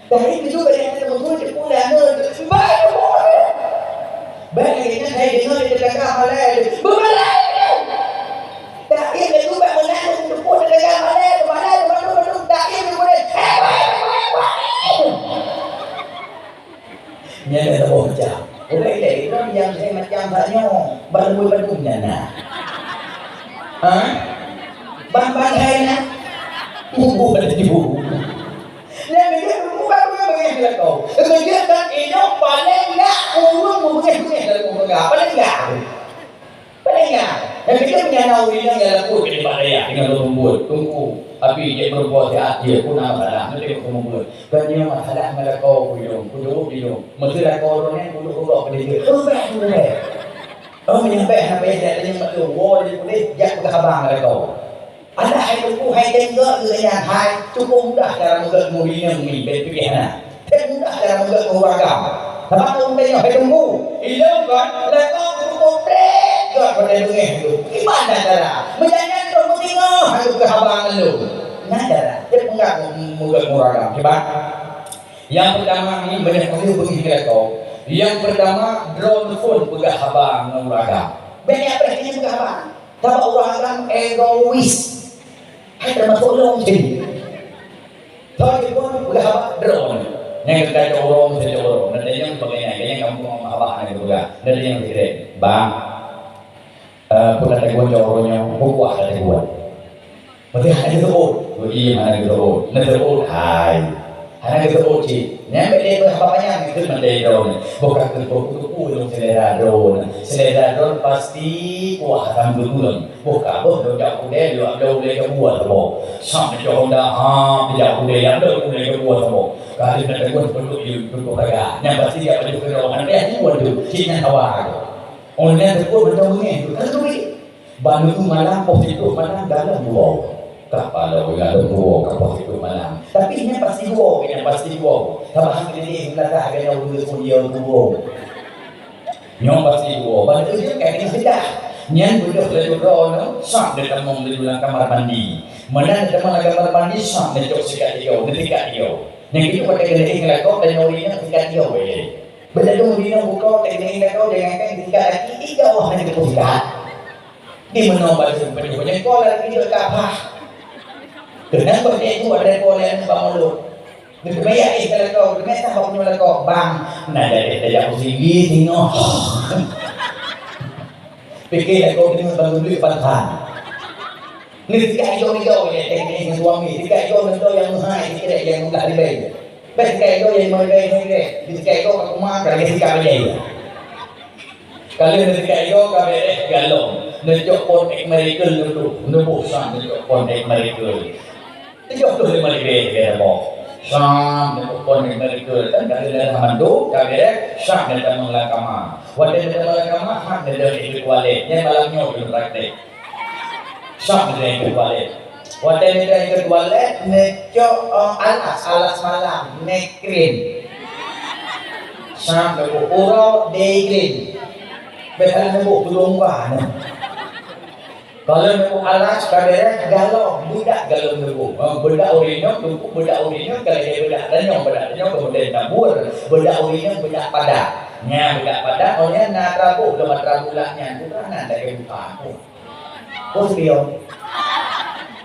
Dari itu juga yang kita betul di boleh ni. Malai. Baik kita saya dengar dia cakap malai. Malai. Tak dia tu buat malai untuk pun dia cakap malai betul. Tak dia boleh. Ni ada bocah. Boleh dia itu yang saya macam tanya baru-barunya nah. Ha? Bang hai na. Ibu ada ibu. Nah, dia bukan begitu kau. Kerja kan ini paling enggak urung begitu kalau enggak paling enggak. Paling enggak. Dan kita punya nawi yang laku di Padaya dengan membuat tunggu. Tapi dia berbuat hati pun masalah. Nanti aku membuat. Kerja masalah melakau kuyung. Mesti lakau orang yang kudu kerja. Oh menyampai apa yang dia tanya maklum. Oh dia boleh jak berkabang lakau. Ada hai tuku hai tengok ke yang hai cukup mudah cara menggak mulia ni berpikirnya. Mudah cara menggak keluarga. Sebab tu tengok hai tunggu. Ilau kan lakau cukup trek ke pada dengeh tu. Gimana cara? Menjangan tu tengok hai kehabangan lu. Nah cara dia menggak keluarga. Hebat. Yang pertama ini banyak kali begini kau. Yang pertama drone phone pegah habang keluarga. Banyak presiden pegah habang. Sebab orang egois. Hai termasuk long sini. Tahu dia pun berapa drone. Yang kita orang saja orang. Nanti yang bagaimana? Yang kamu mau apa yang juga. Nanti yang kira, bang. Pun ada gua orangnya buku ada gua. Mesti ada tu. Iya mana gitu. Nanti tu hai. Hanya gitu sih. Yang beda apa-apanya itu nanti drone. Bukan kutu yang selera drone pasti kuah akan bergulung. Bukan jauh deh, jauh deh kebuat tu. Sampai jauh dah, jauh deh yang jauh deh kebuat tu. Kalau kita buat bentuk raga, yang pasti dia perlu kerohan dia buat tu. Cina awak. Orang tu pun betul ni. Kan tu ni. Bantu tu malam positif malam dalam dua. Kapal ada dua kapal itu malam. Tapi ini pasti dua. Tambahan ini belakang agaknya untuk mulia dua. Nyom pasti dua. Bantu dia kayak ini sudah. Nyan budak lelaki orang, sak dia temung di dalam kamar mandi. Mana dia temung kamar mandi sak dia cok sikat dia, dekat dia. Yang itu pada kena ingat kau dan orinya sikat dia boleh. Benda tu orinya buka dan ingat kau dengan kan sikat lagi tiga orang yang sikat. Di mana baca banyak kau lagi dia apa? Kenapa dia itu ada kau yang bangun lu? Berbayar kalau kau, dengan sama punya kau bang. Nah dari tajam tinggi tengok. Fikir kau dengan bangun duit pantan. Ni tiga hijau ya teknik dengan suami. Tiga hijau itu yang mahal, tiga yang enggak dibeli. Tiga hijau yang mau dibeli, tiga hijau aku mah kalau tiga beli. Kalau tiga hijau kau beli galon. Nejok pon American dulu, nebusan nejok pon American. Nejok tu lima ribu dia mau. Sam nejok pon American. Kan kalau dia mandu, kau beli sam dia tak mengelakama. Wadah dia mengelakama, hak dia dari itu kualit. Yang malamnya belum praktek. Sam dia itu kualit. Wadah dia itu kualit. Nejok alas malam, nekrin. Sam nejok urau day green. Betul nejok belum kan. Kalau nak alas kadang galau, budak galau tu. Budak orinya, budak orinya kalau dia budak danyong kemudian tabur. Budak orinya budak padat. Nya budak padat, orangnya nak rabu, lepas rabu lahnya, bukan nak dari bukan. Oh serius.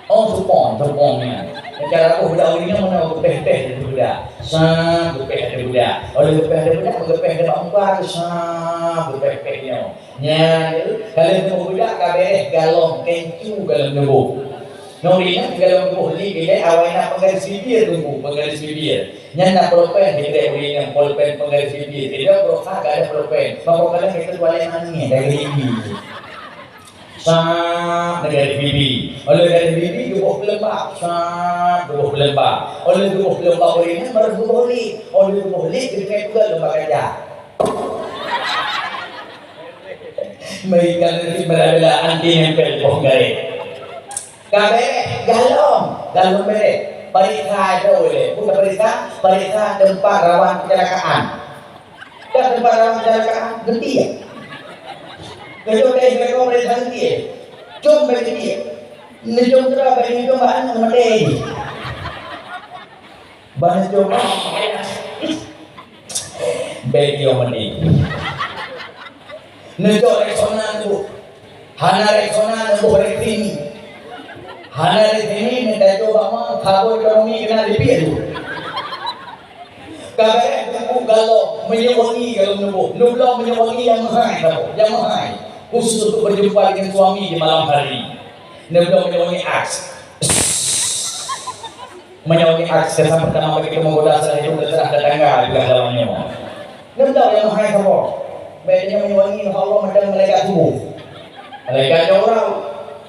Oh supongnya. Cara aku budak orinya mana gepeh-gepeh budak. Sam gepeh ada budak. Oleh gepeh ada budak, gepeh ada bangkar, sam gepeh-gepehnya. Nya kalau mau budak kabeh galong kencu galong nebu. Norina galong nebu li bila awalnya penggaris bibir tunggu penggaris bibir. Nya nak pulpen dia orina pulpen penggaris bibir. Dia berokah ada pulpen. Bapak kalian itu wale mani dari ini. Sap negara bibi. Oleh negara bibi gebuh lembab. Sap gebuh lembab. Oleh gebuh lembab ini baru gebuh li. Oleh gebuh li kita juga lembab aja. Mereka nanti berada anti nempel boh garis. Kabe galom bere. Periksa itu boleh. Bukan periksa tempat rawan kecelakaan. Dan tempat rawan kecelakaan genti ya. Kalau mereka periksa genti ya. Jom bagi dia. Nejom terus bagi jom bahan mendai. Bahan jom bagi yang mendai. Nejom resonan tu. Hana resonan tu berekini. Hana resonan ni dah coba mah kabur ekonomi kena lebih tu. Kabar tu kalau menyewangi kalau nublo menyewangi yang mahal. Khusus untuk berjumpa dengan suami di malam hari. Nublo menyewangi aks. Menyewangi aks kesan pertama bagi menggoda saya itu terserah tetangga juga dalamnya. Nublo yang mahal kamu. Baiknya menyewangi Allah macam malaikat tubuh. Malaikat orang.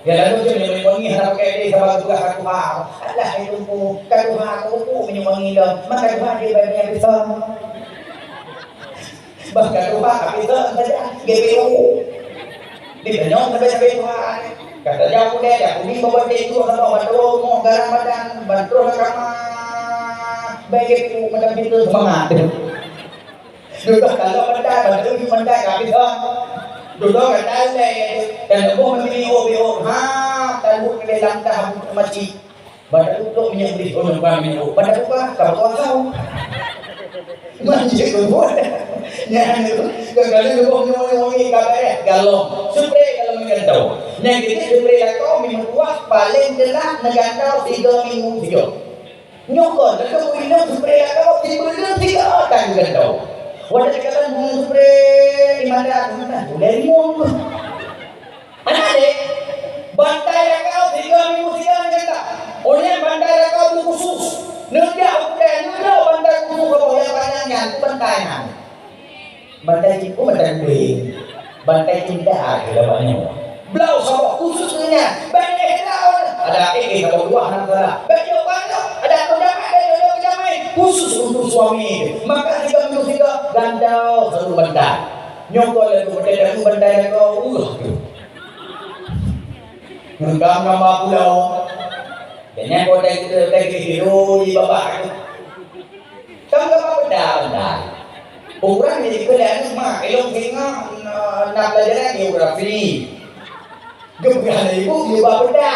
Ya lalu dia menyewangi harap kayak dia sama juga aku faham. Allah itu pun kalau aku menyewangi dah. Maka Tuhan dia banyak bisa. Bahkan Tuhan bisa saja GPU. Di penyong sampai Tuhan. Kata dia aku ni bawa dia itu sama bantu mau garam badan bantu nakama. Baik itu macam itu semangat. Duduk kalau bantu tak bisa. Duduk kata le dan aku memilih tahu ke dalam dah mati. Pada duduk menyembelih orang kami. Pada apa? Kalau kau Manjik buat. Yang itu kalau ngomong kabar galong. Supaya kalau mengantau. Yang kita supaya kau minum kuah paling jelas mengantau 3 minggu 3. Nyokol kalau minum supaya kau 3 tahun gantau. Wadah kata minum supaya di mana dari minggu. Mana dek? Bantai kau 3 minggu 3 gantau. Oleh bantai kau khusus. Nunda bantai khusus kau yang panjangnya bantainya. Bantai itu bantai beli. Bantai cinta ada banyak. Blau sama khususnya banyak tahun. Ada kalau 2 anak salah. Banyak ada kejamai khusus untuk suami. Maka 3 minggu 3 gandau satu bantai. Nyokol itu bantai kau. Ngam nama pulau. Kanya kau dah hidup di bapak aku. Kamu apa benda? Orang ni keadaan mak elok tengok nak belajar geografi. Geografi ibu dia apa benda?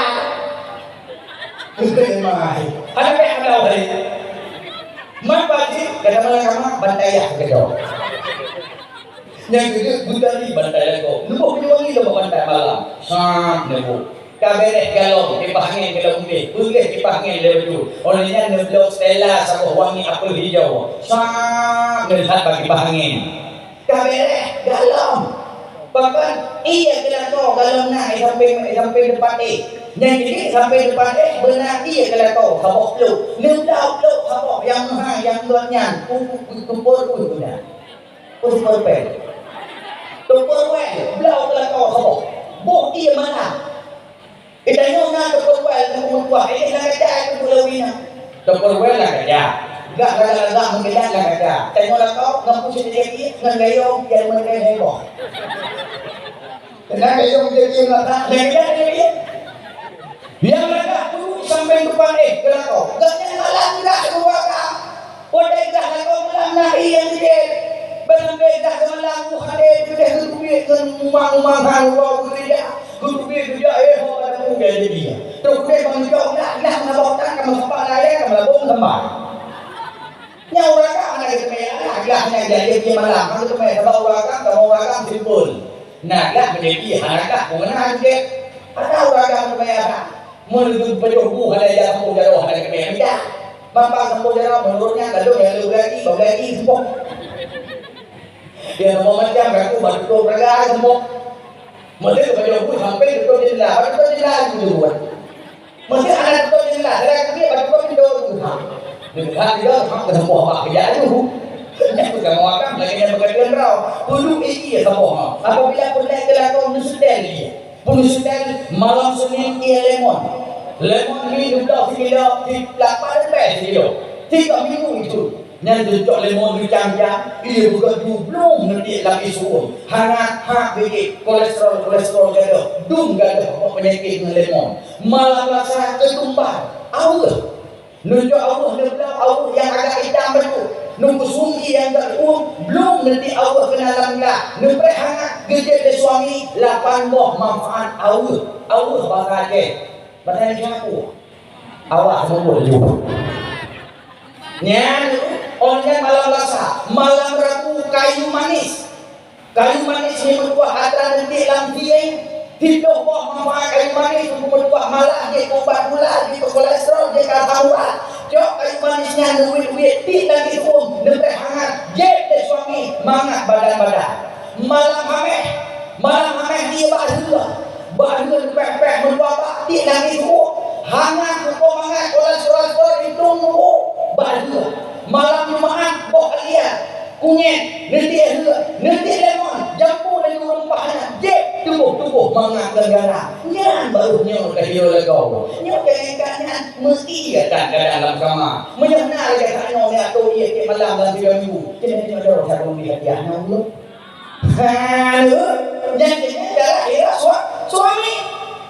Bukan mai. Ada apa hari? Mak baca kata malam bantai ya kedok. Yang kedua budali bantai kau. Nubuh penyuangi lo bantai malam. Sak nubuh. Kaberek galong dipahangin galong ni boleh dipahangin lebu olehnya ngeblok stella sama wangi apel hijau sak ngelihat bagi pahangin kaberek galong bahkan iya kena to galong naik sampai depan yang jadi sampai depan benar iya kena to habok lu nendau lu habok yang mahal yang tuannya tupur punya tupur pel tupur wel blau kena to habok boh iya mana. Kita nyona terperwel dengan kuah. Ini nak kerja itu pulau ini. Terperwel nak kerja. Gak agak menggelar nak kerja. Tengok nak kau ngampus sendiri dengan gayung yang mengenai heboh. Dengan gayung jadi nak kerja sendiri. Yang mereka dulu sampai depan kalau kau. Gaknya malam tidak keluar kau. Podai dah kau malam nari yang dia. Bersampai dah semalam hari sudah kerugi umang-umang haru kerja. Kerugi kerja jadi dia. Terus dia menjauh dah melakukan kamu sempat raya kamu lakukan sempat. Yang orang kan ada kemeyahan agaknya jadi dia malam. Kalau tu mereka kamu orang simpul. Nak menjadi hanakah mengenal dia. Ada orang kemeyahan. Menuju penjobu ada yang kamu jauh ada kemeyahan tidak. Bapak kamu jauh menurutnya kalau yang lebih lagi semua. Dia mau macam aku bantu mereka semua. Mesti penjobu sampai betul jelas. Betul jelas itu buat. Mesti anak betul jelas. Saya dia betul betul itu. Lihat dia hak semua apa kerja itu. Yang kita mau akan lagi yang bekerja rau. Dulu ini semua. Apabila pernah kelakon nusudan dia. Punusutan malam Senin ia lemon. Lemon ni dua kilo, 8 kilo. 3 minggu itu. Yang jujur lemon di cangkang, ia buka belum nanti lagi suruh. Hangat, biji, kolesterol gado. Dum gado penyakit dengan lemon. Malam rasa ketumpah. Allah. Nunjuk Allah yang agak hitam itu. Nunggu sungi yang tak belum nanti Allah kenalan lah. Nunggu hangat gede dari suami 8 buah manfaat Allah bakal ke. Bakal aku. Awak semua juga. Nyan onnya malam rasa, malam Rabu kayu manis. Kayu manis ni berbuah hatra nanti lampieng. Tidak buah manfaat kayu manis untuk berbuah malah dia obat gula, dia kolesterol, dia karbohidrat. Jok kayu manisnya duit tidak dihukum, nembe hangat. Jep de suami mangat badan-badan. Malam hameh dia bahula peh berbuah tidak dihukum. Hangat hukum hangat kolesterol itu nunggu bahula. Malam Jumaat boh lihat kunyit nanti lemon jambu dan rempahnya jep tubuh mengangkat darah nyan baru nyok kahio legau nyok kengkannya mesti datang ke dalam kamar menyana ke kanyo ni atau ia ke malam dan 3 minggu kena ada orang satu di hadiah dulu yang kena darah suami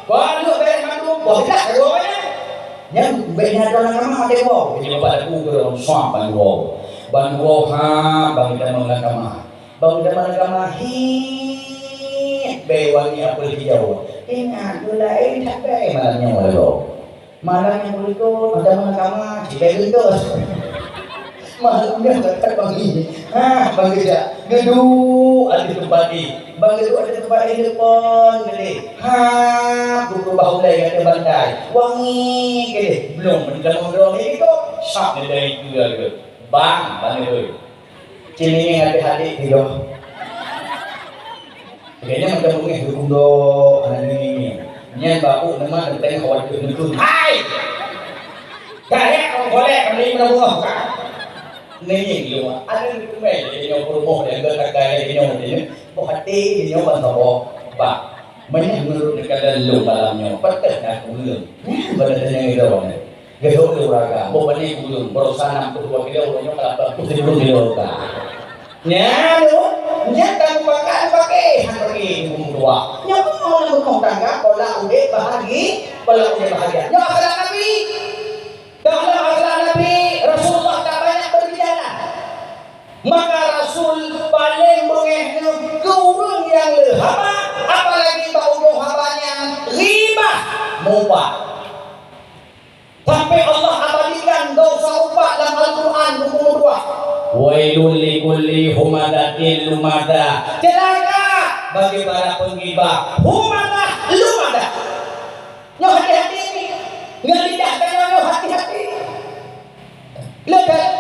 baru beres mandu boh dah keluarnya yang banyak orang kamar ada wow ini pada ku ke suam bandu bang kita mengakamah bewangi apel hijau ingat gulai tak baik malamnya malamnya mulut ada mengakamah jika itu malamnya tak bagi gedu ada tempat di depan gede buku bahulai kata bandai wangi gede belum mendalam itu sak dari itu bang oi cini hati-hati tiga kayaknya macam mungkin hukum do ini nyen baku nama tentang khawatir itu hai kayak orang boleh kembali menabung kan ini gitu ada itu meh jadi yang promo yang gak kaya ini yang ini hati ini yang bantu bak banyak menurut negara lu malamnya petek nak ulun pada yang itu orang Gado uraga, bobani gulung, berusaha 62 kilo, urunyo kalapa 70 kilo ka. Nya kan pakai bumbuwa. Nya ko mo nang tangga, pola ude bahagia. Nya akala Nabi. Kalau akala Nabi, Rasulullah tak banyak berbicara. Maka Rasul paling mengehnu kurung yang lehama, apalagi bau habanya rimah mubah. Sampai Allah abadikan dosa upah dalam Al-Quran buku 2. Wailul likulli humadatin lumada. Celaka bagi para penggibah. Humadah lumada. Nyo hati-hati. Nggak tidak kena hati-hati. Lihat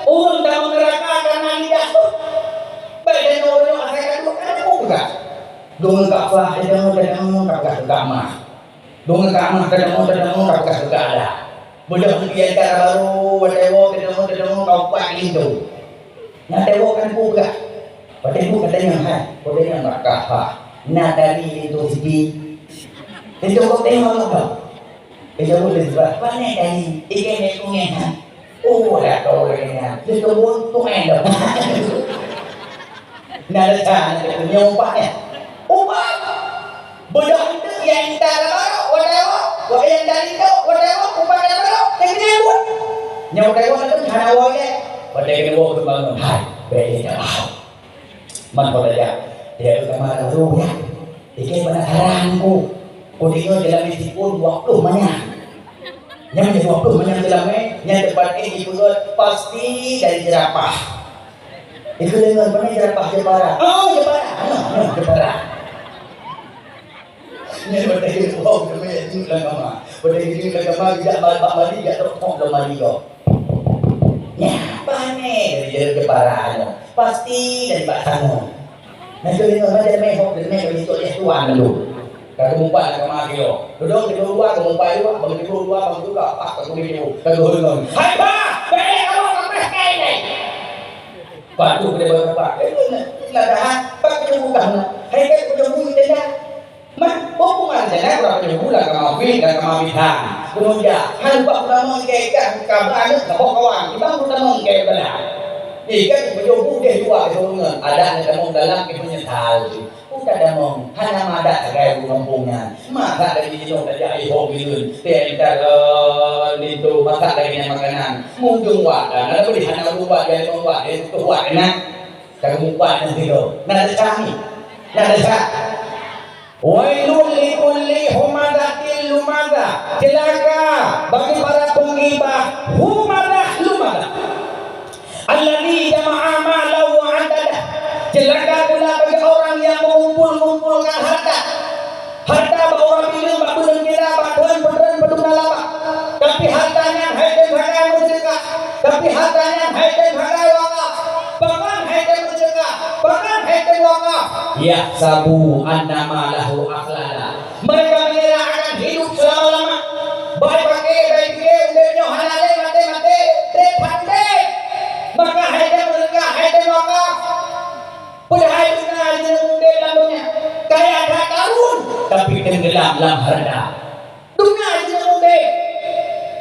orang dalam neraka karena lidah tu. Baik dan orang akan bukan buka. Dengan kafah dan kakak kamah. Dengan kamah kadang kakak ada. Budak dia cara baru, wadewo ketemu kau paling tu. Nak tewok kan buka. Pada itu katanya nak kahah. Nak dari itu segi. Itu kau tengok apa? Itu boleh sebab mana dari ikan ekungnya. Oh, dah tahu lagi. Itu buntung enda. Nada cara nyompaknya. Ubah. Budak itu yang cara baru, wadewo. Yang dari itu, wadewo upah yang baru. Nhau cái quá nó thà đâu ấy và đây cái vô cái mà ngầm hai về nhà bảo mình còn là gì để cái mà là ru nhá thì cái mà là haram cô đi ngơi thì làm gì pun waktu mana yang di waktu mana dalamnya yang depan ini juga pasti dari jerapah itu dengan mana jerapah jepara jepara ini betul itu namanya itu agama betul itu agama tidak balik tidak terkong lemari kau ya pane dari jepara pasti dari batang nah jadi nama jadi mehok dari itu ya tuan dulu kalau mumpai agama kau duduk di dua kalau mumpai dua bagi dua bagi juga pak kalau begini kalau dulu hai pak beri kamu sampai kayak ini pak tu boleh berapa pak ini lah dah pak kita bukan hai kita punya bumi tidak Hubungan jangan berapa bulan kemawi dan kemawitan. Kemudian hal bapak mengkaitkan kabar sama kawan kita sudah mengkaitkan. Ikan berjodoh dia dua keturunan ada yang dalam menyesal. Udah ada mong hanya ada kayak kampungnya. Maka dari itu dari ayah bilun tiada itu maka dari makanan mungkin wadah. Ada beri hanya lupa dia membuat itu kuat enak. Kamu kuat nanti lo. Nada kami. Nada kami. Wailul likulli humadatil lumadah. Celaka bagi para penggibah humadah lumadah. Alladzi jama'a malahu wa 'adada. Celaka pula bagi orang yang mengumpulkan harta. Harta bawa bilu bakun kira bakun pedun lama. Tapi hartanya haiden hagai musyrikah. Tapi hartanya haiden hagai wakaf. Bahkan haiden musyrikah. Bahkan haiden wakaf. Ya sabu annama lahu akhlala. Mereka mengira akan hidup selama-lama. Baik pakai baik dia halale mati pandai. Maka haida mereka haida wakaf. Padahal dunia jenenge dalamnya kaya ada karun tapi tenggelam dalam harta. Dunia jenenge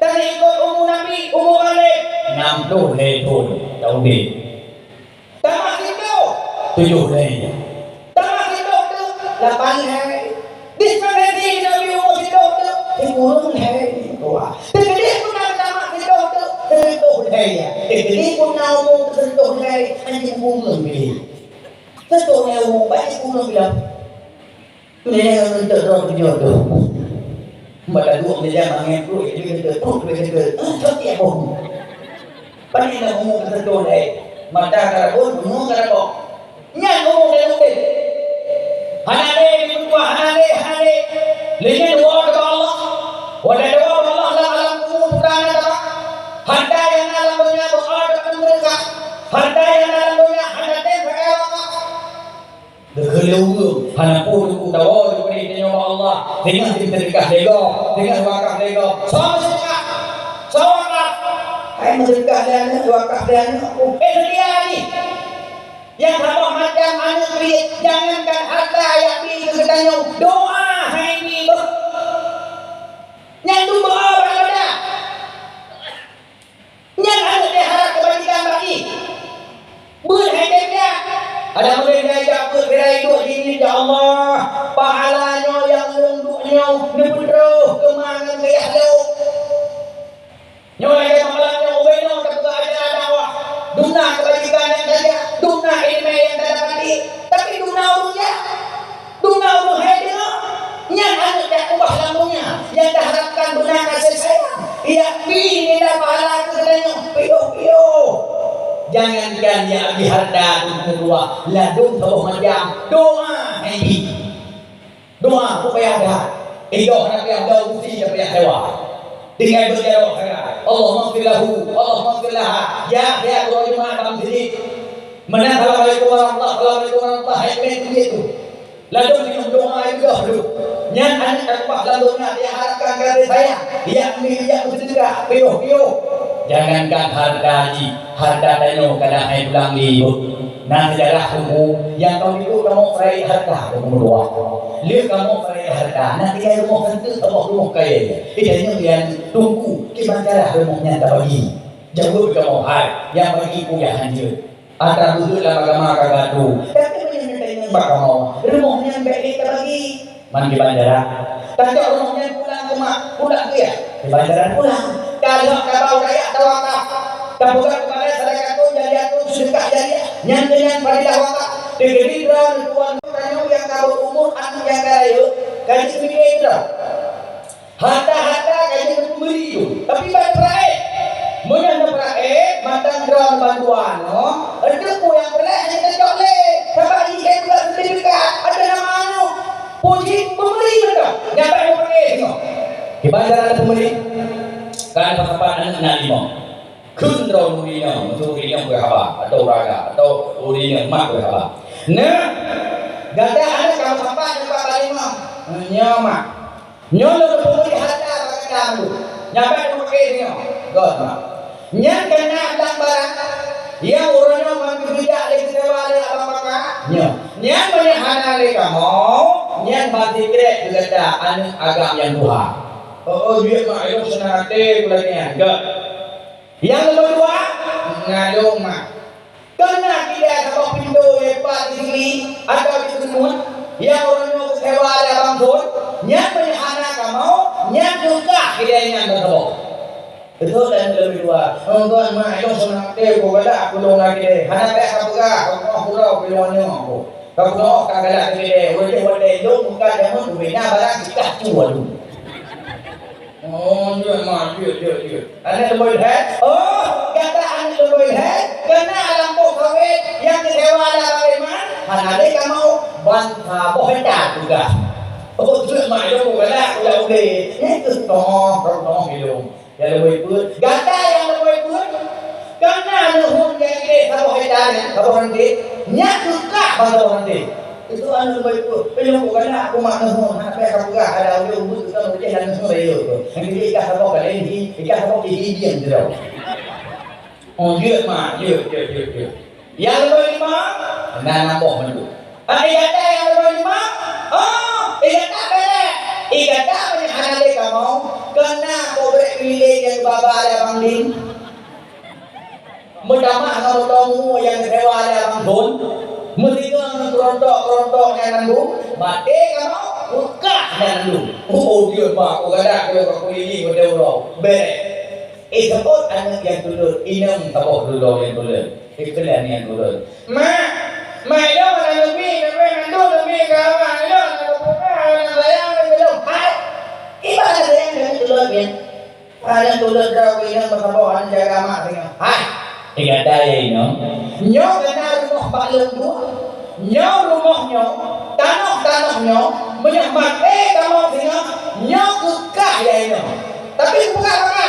dan ikut umum Nabi umum Khalid 60 lepun tahun ni. Tamak itu 7 leh. 8 hari. Dispensi Nabi umur hidup tu, kurang hari tua. Jadi pun nak tamak hidup tu, tertuh hari. Jadi pun nak umur tertuh hari, anjing bunga pilih. Tertuh hari umur banyak bunga bilang. Ni yang tertuh video tu. Pada dua dia mangen tu, dia tertuh dia. Tapi apa? Pani nak umur tertuh hari. Mata karabun, umur karabun. Nyan umur dia. Hanale berdua hanale lenya doa kepada Allah wala doa kepada Allah dalam umum bukan apa harta yang dalam dunia doa kepada mereka harta yang dalam dunia hanate berapa dekeleu hana pun doa kepada Allah dengan sedekah lego dengan wakaf lego sama ai sedekah dan wakaf dan dia ni yang apa macam anu beri jangankan harta yang beri kesetanya doa hai ni yang tu doa berada yang ada diharap kebajikan bagi berhadap dia ada mereka yang bergerak hidup ini ya Allah pahalanya yang lunduknya nebudroh kemangan kayahlo nyoy yang malangnya ubeno ketua ajaran dakwah dunia kebajikan yang saja dunia ilmu yang terdapati tapi dunia urusnya dunia urus hadir yang ada dah ubah lambungnya yang diharapkan dunia kasih sayang yakni tidak pahala kepadanya piyo jangankan dia ambil harta kedua ladung tabuh macam doa ini doa supaya ada hidup nak ada usi supaya hewa dengan berjawab Allahumma firlahu Allahumma firlaha ya doa jemaah dalam diri mana assalamualaikum warahmatullahi wabarakatuh itu lalu minum doa itu dulu nyan anak apa lalunya dia harapkan kepada saya yakni yang bersedekah piyo jangankan harta tanyo kada ai pulang liu nah sejarah tubuh yang kau itu kamu perai harta kamu doa liu kamu perai harta nanti kaya rumah tentu rumah kaya ini yang tunggu gimana rumahnya tak bagi jauh kamu yang bagi punya hancur ada duduk dalam agama kagadu tapi menyertai bakal mau rumahnya baik lagi mandi bandara tapi rumahnya pulang dia di bandaran pulang kalau kabau daya tawakaf kabukan kepada sedekah tu jadi aku sedekah jadi nyanyian pada wakaf degeri dran tuan tanya yang kabau umur anu yang kaya kaji semini itu harta kaji membeli itu tapi baik perai menyanda perai matang dran bantuan itu ku yang perai hanya terjoleh sebab ini saya juga sedekah ada nama anu puji pembeli mereka nyata yang perai di bandaran pembeli kan pasapan anak lima kun draw murina berapa atau raga atau murina mak berapa nah gada ada kalau pasapan berapa lima nyama nyolo pembeli harta pakai kamu nyampe pakai dia god mak nyan kena tak barang yang orangnya mampu bijak lagi sewa ada apa-apa nyan banyak hana lagi kamu yang mati krek kata anu agam yang Tuhan. Oh dia mak itu senate kulanya. Enggak. Yang nomor dua ngadong mak. Karena kita kalau pintu lepas di sini atau di sini yang orang yang kecewa ada bangsun, yang punya anak kamu, yang juga kita yang bertemu. Itu dan lebih dua. Tuan mak itu senate kulanya aku dong lagi. Anak saya kamu aku pilihnya aku. Kalau kagak ada wede yo muka jamu duitnya barang kita jual. Oh, dia mah dia. Anda lebih head. Oh, kata anda lebih head. Karena alam kawin yang kecewa ada bagaimana? Karena dia kamu bantah bohong juga. Oh, dia mah yo muka udah. Itu tong hidung. Yang lebih pun. Kata yang lebih pun. Karena nuhun yang ini kamu nanti nyatuka pada nanti itu anu baik tu penyok kana aku mak nuhun apa kamu gak ada udah ubud kita udah dan semua itu ini kita kamu kali ini kita kamu di diam jauh oh dia mah dia yang lima nah nambah mendu kata yang lima kata beres kata menyahana kamu kena kau pilih yang baba ada bangling Mendama kalau tamu yang kecewa ada bangsun, mesti kan kerontok yang nanggung, mati kamu buka yang nanggung. Oh dia mak, aku ada aku ini aku orang beres. Itu anak yang tulur, inam tahu dulu yang tulur, iklan yang tulur. Mak itu ada lebih kawan, itu ada sayang belum. Hai, ibadah sayang dengan tulur kan? Ada tulur jauh inam bersabaran jaga mak dengan. Hai. Tiga daya ini, nyo kena rumah balon tu, nyo rumahnya, tanah-tanahnya, menyambat kamu sini, nyo kekah ya ini. Tapi bukan apa,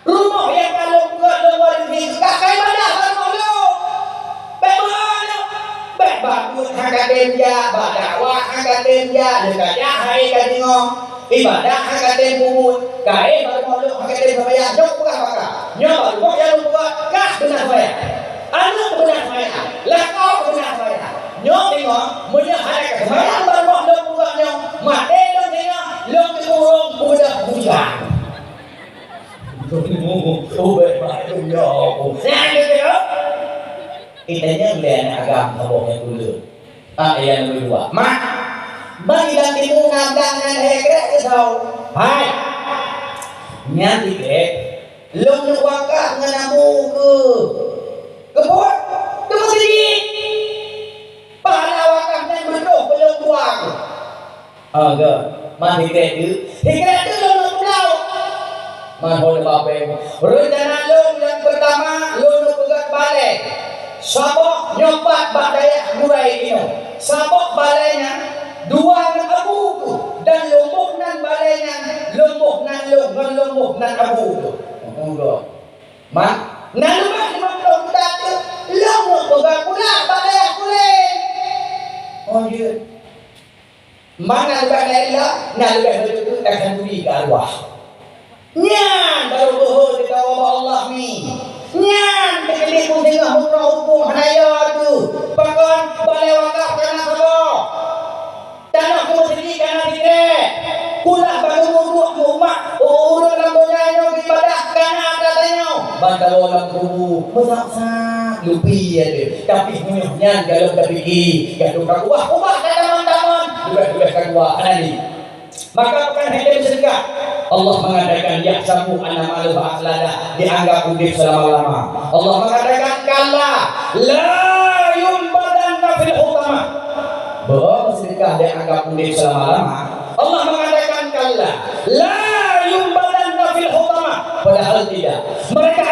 rumah yang kalau buat luar ini kekah kayak mana kalau lo, bagaimana, batu hakaten dia, badawa hakaten dia, dekat jahai kadingo. Ibadah hakaten bubut, kae baru lo hakaten saya, jauh bukan apa. Nyawa kok yang buat kah benar saya. Anu benar saya. Lakau benar saya. Nyawa tengok punya hari saya baru lo buatnya. Mate lo tengok lo kurung udah bujang. Oh baik ya aku. Nah gitu. Itanya ngelihat agama kaboknya dulu. Yang kedua. Mak bagi dan timu ngamdangan hekrek kesau. Hai. Nyati krek. Long nak wakak dengan namu ke kebun tu masih pahala wakak dan berdoh belum buang agak mandi kereta long nak pulau mahal bapak rencana long yang pertama long nak pegat balai sabok nyopat badaya murai ini sabok balainya dua nan abu tu dan lombok nan balainya lombok nan abu tu enggak. Mak, nalu mak belum datang. Long pegang pula balai kulit. Oh dia. Mana balai lah? Nalu betul akan beri arwah. Nyan baru bohong kita Allah ni. Nyan teknik pun tengah hukum hanaya tu. Pakon balai wakaf kana sabo. Tanah ku sendiri kana dire. Kulah baru muduk mak. Urut lambonya yang ibadah kana katanya. Bantal orang kubu masak lupi ada. Tapi punya kalau tak fikir, kalau tak wah teman-teman. Dua kedua anani. Maka bukan hanya bersedekah. Allah mengatakan yahsabu anna maluhu akhlada, dianggap hidup selama-lama. Allah mengatakan kalla la yumbadanna fil hutama. Bahwa sedekah dianggap hidup selama-lama. Allah mengatakan kalla la yumbadanna fil hutama. Padahal tidak. Mereka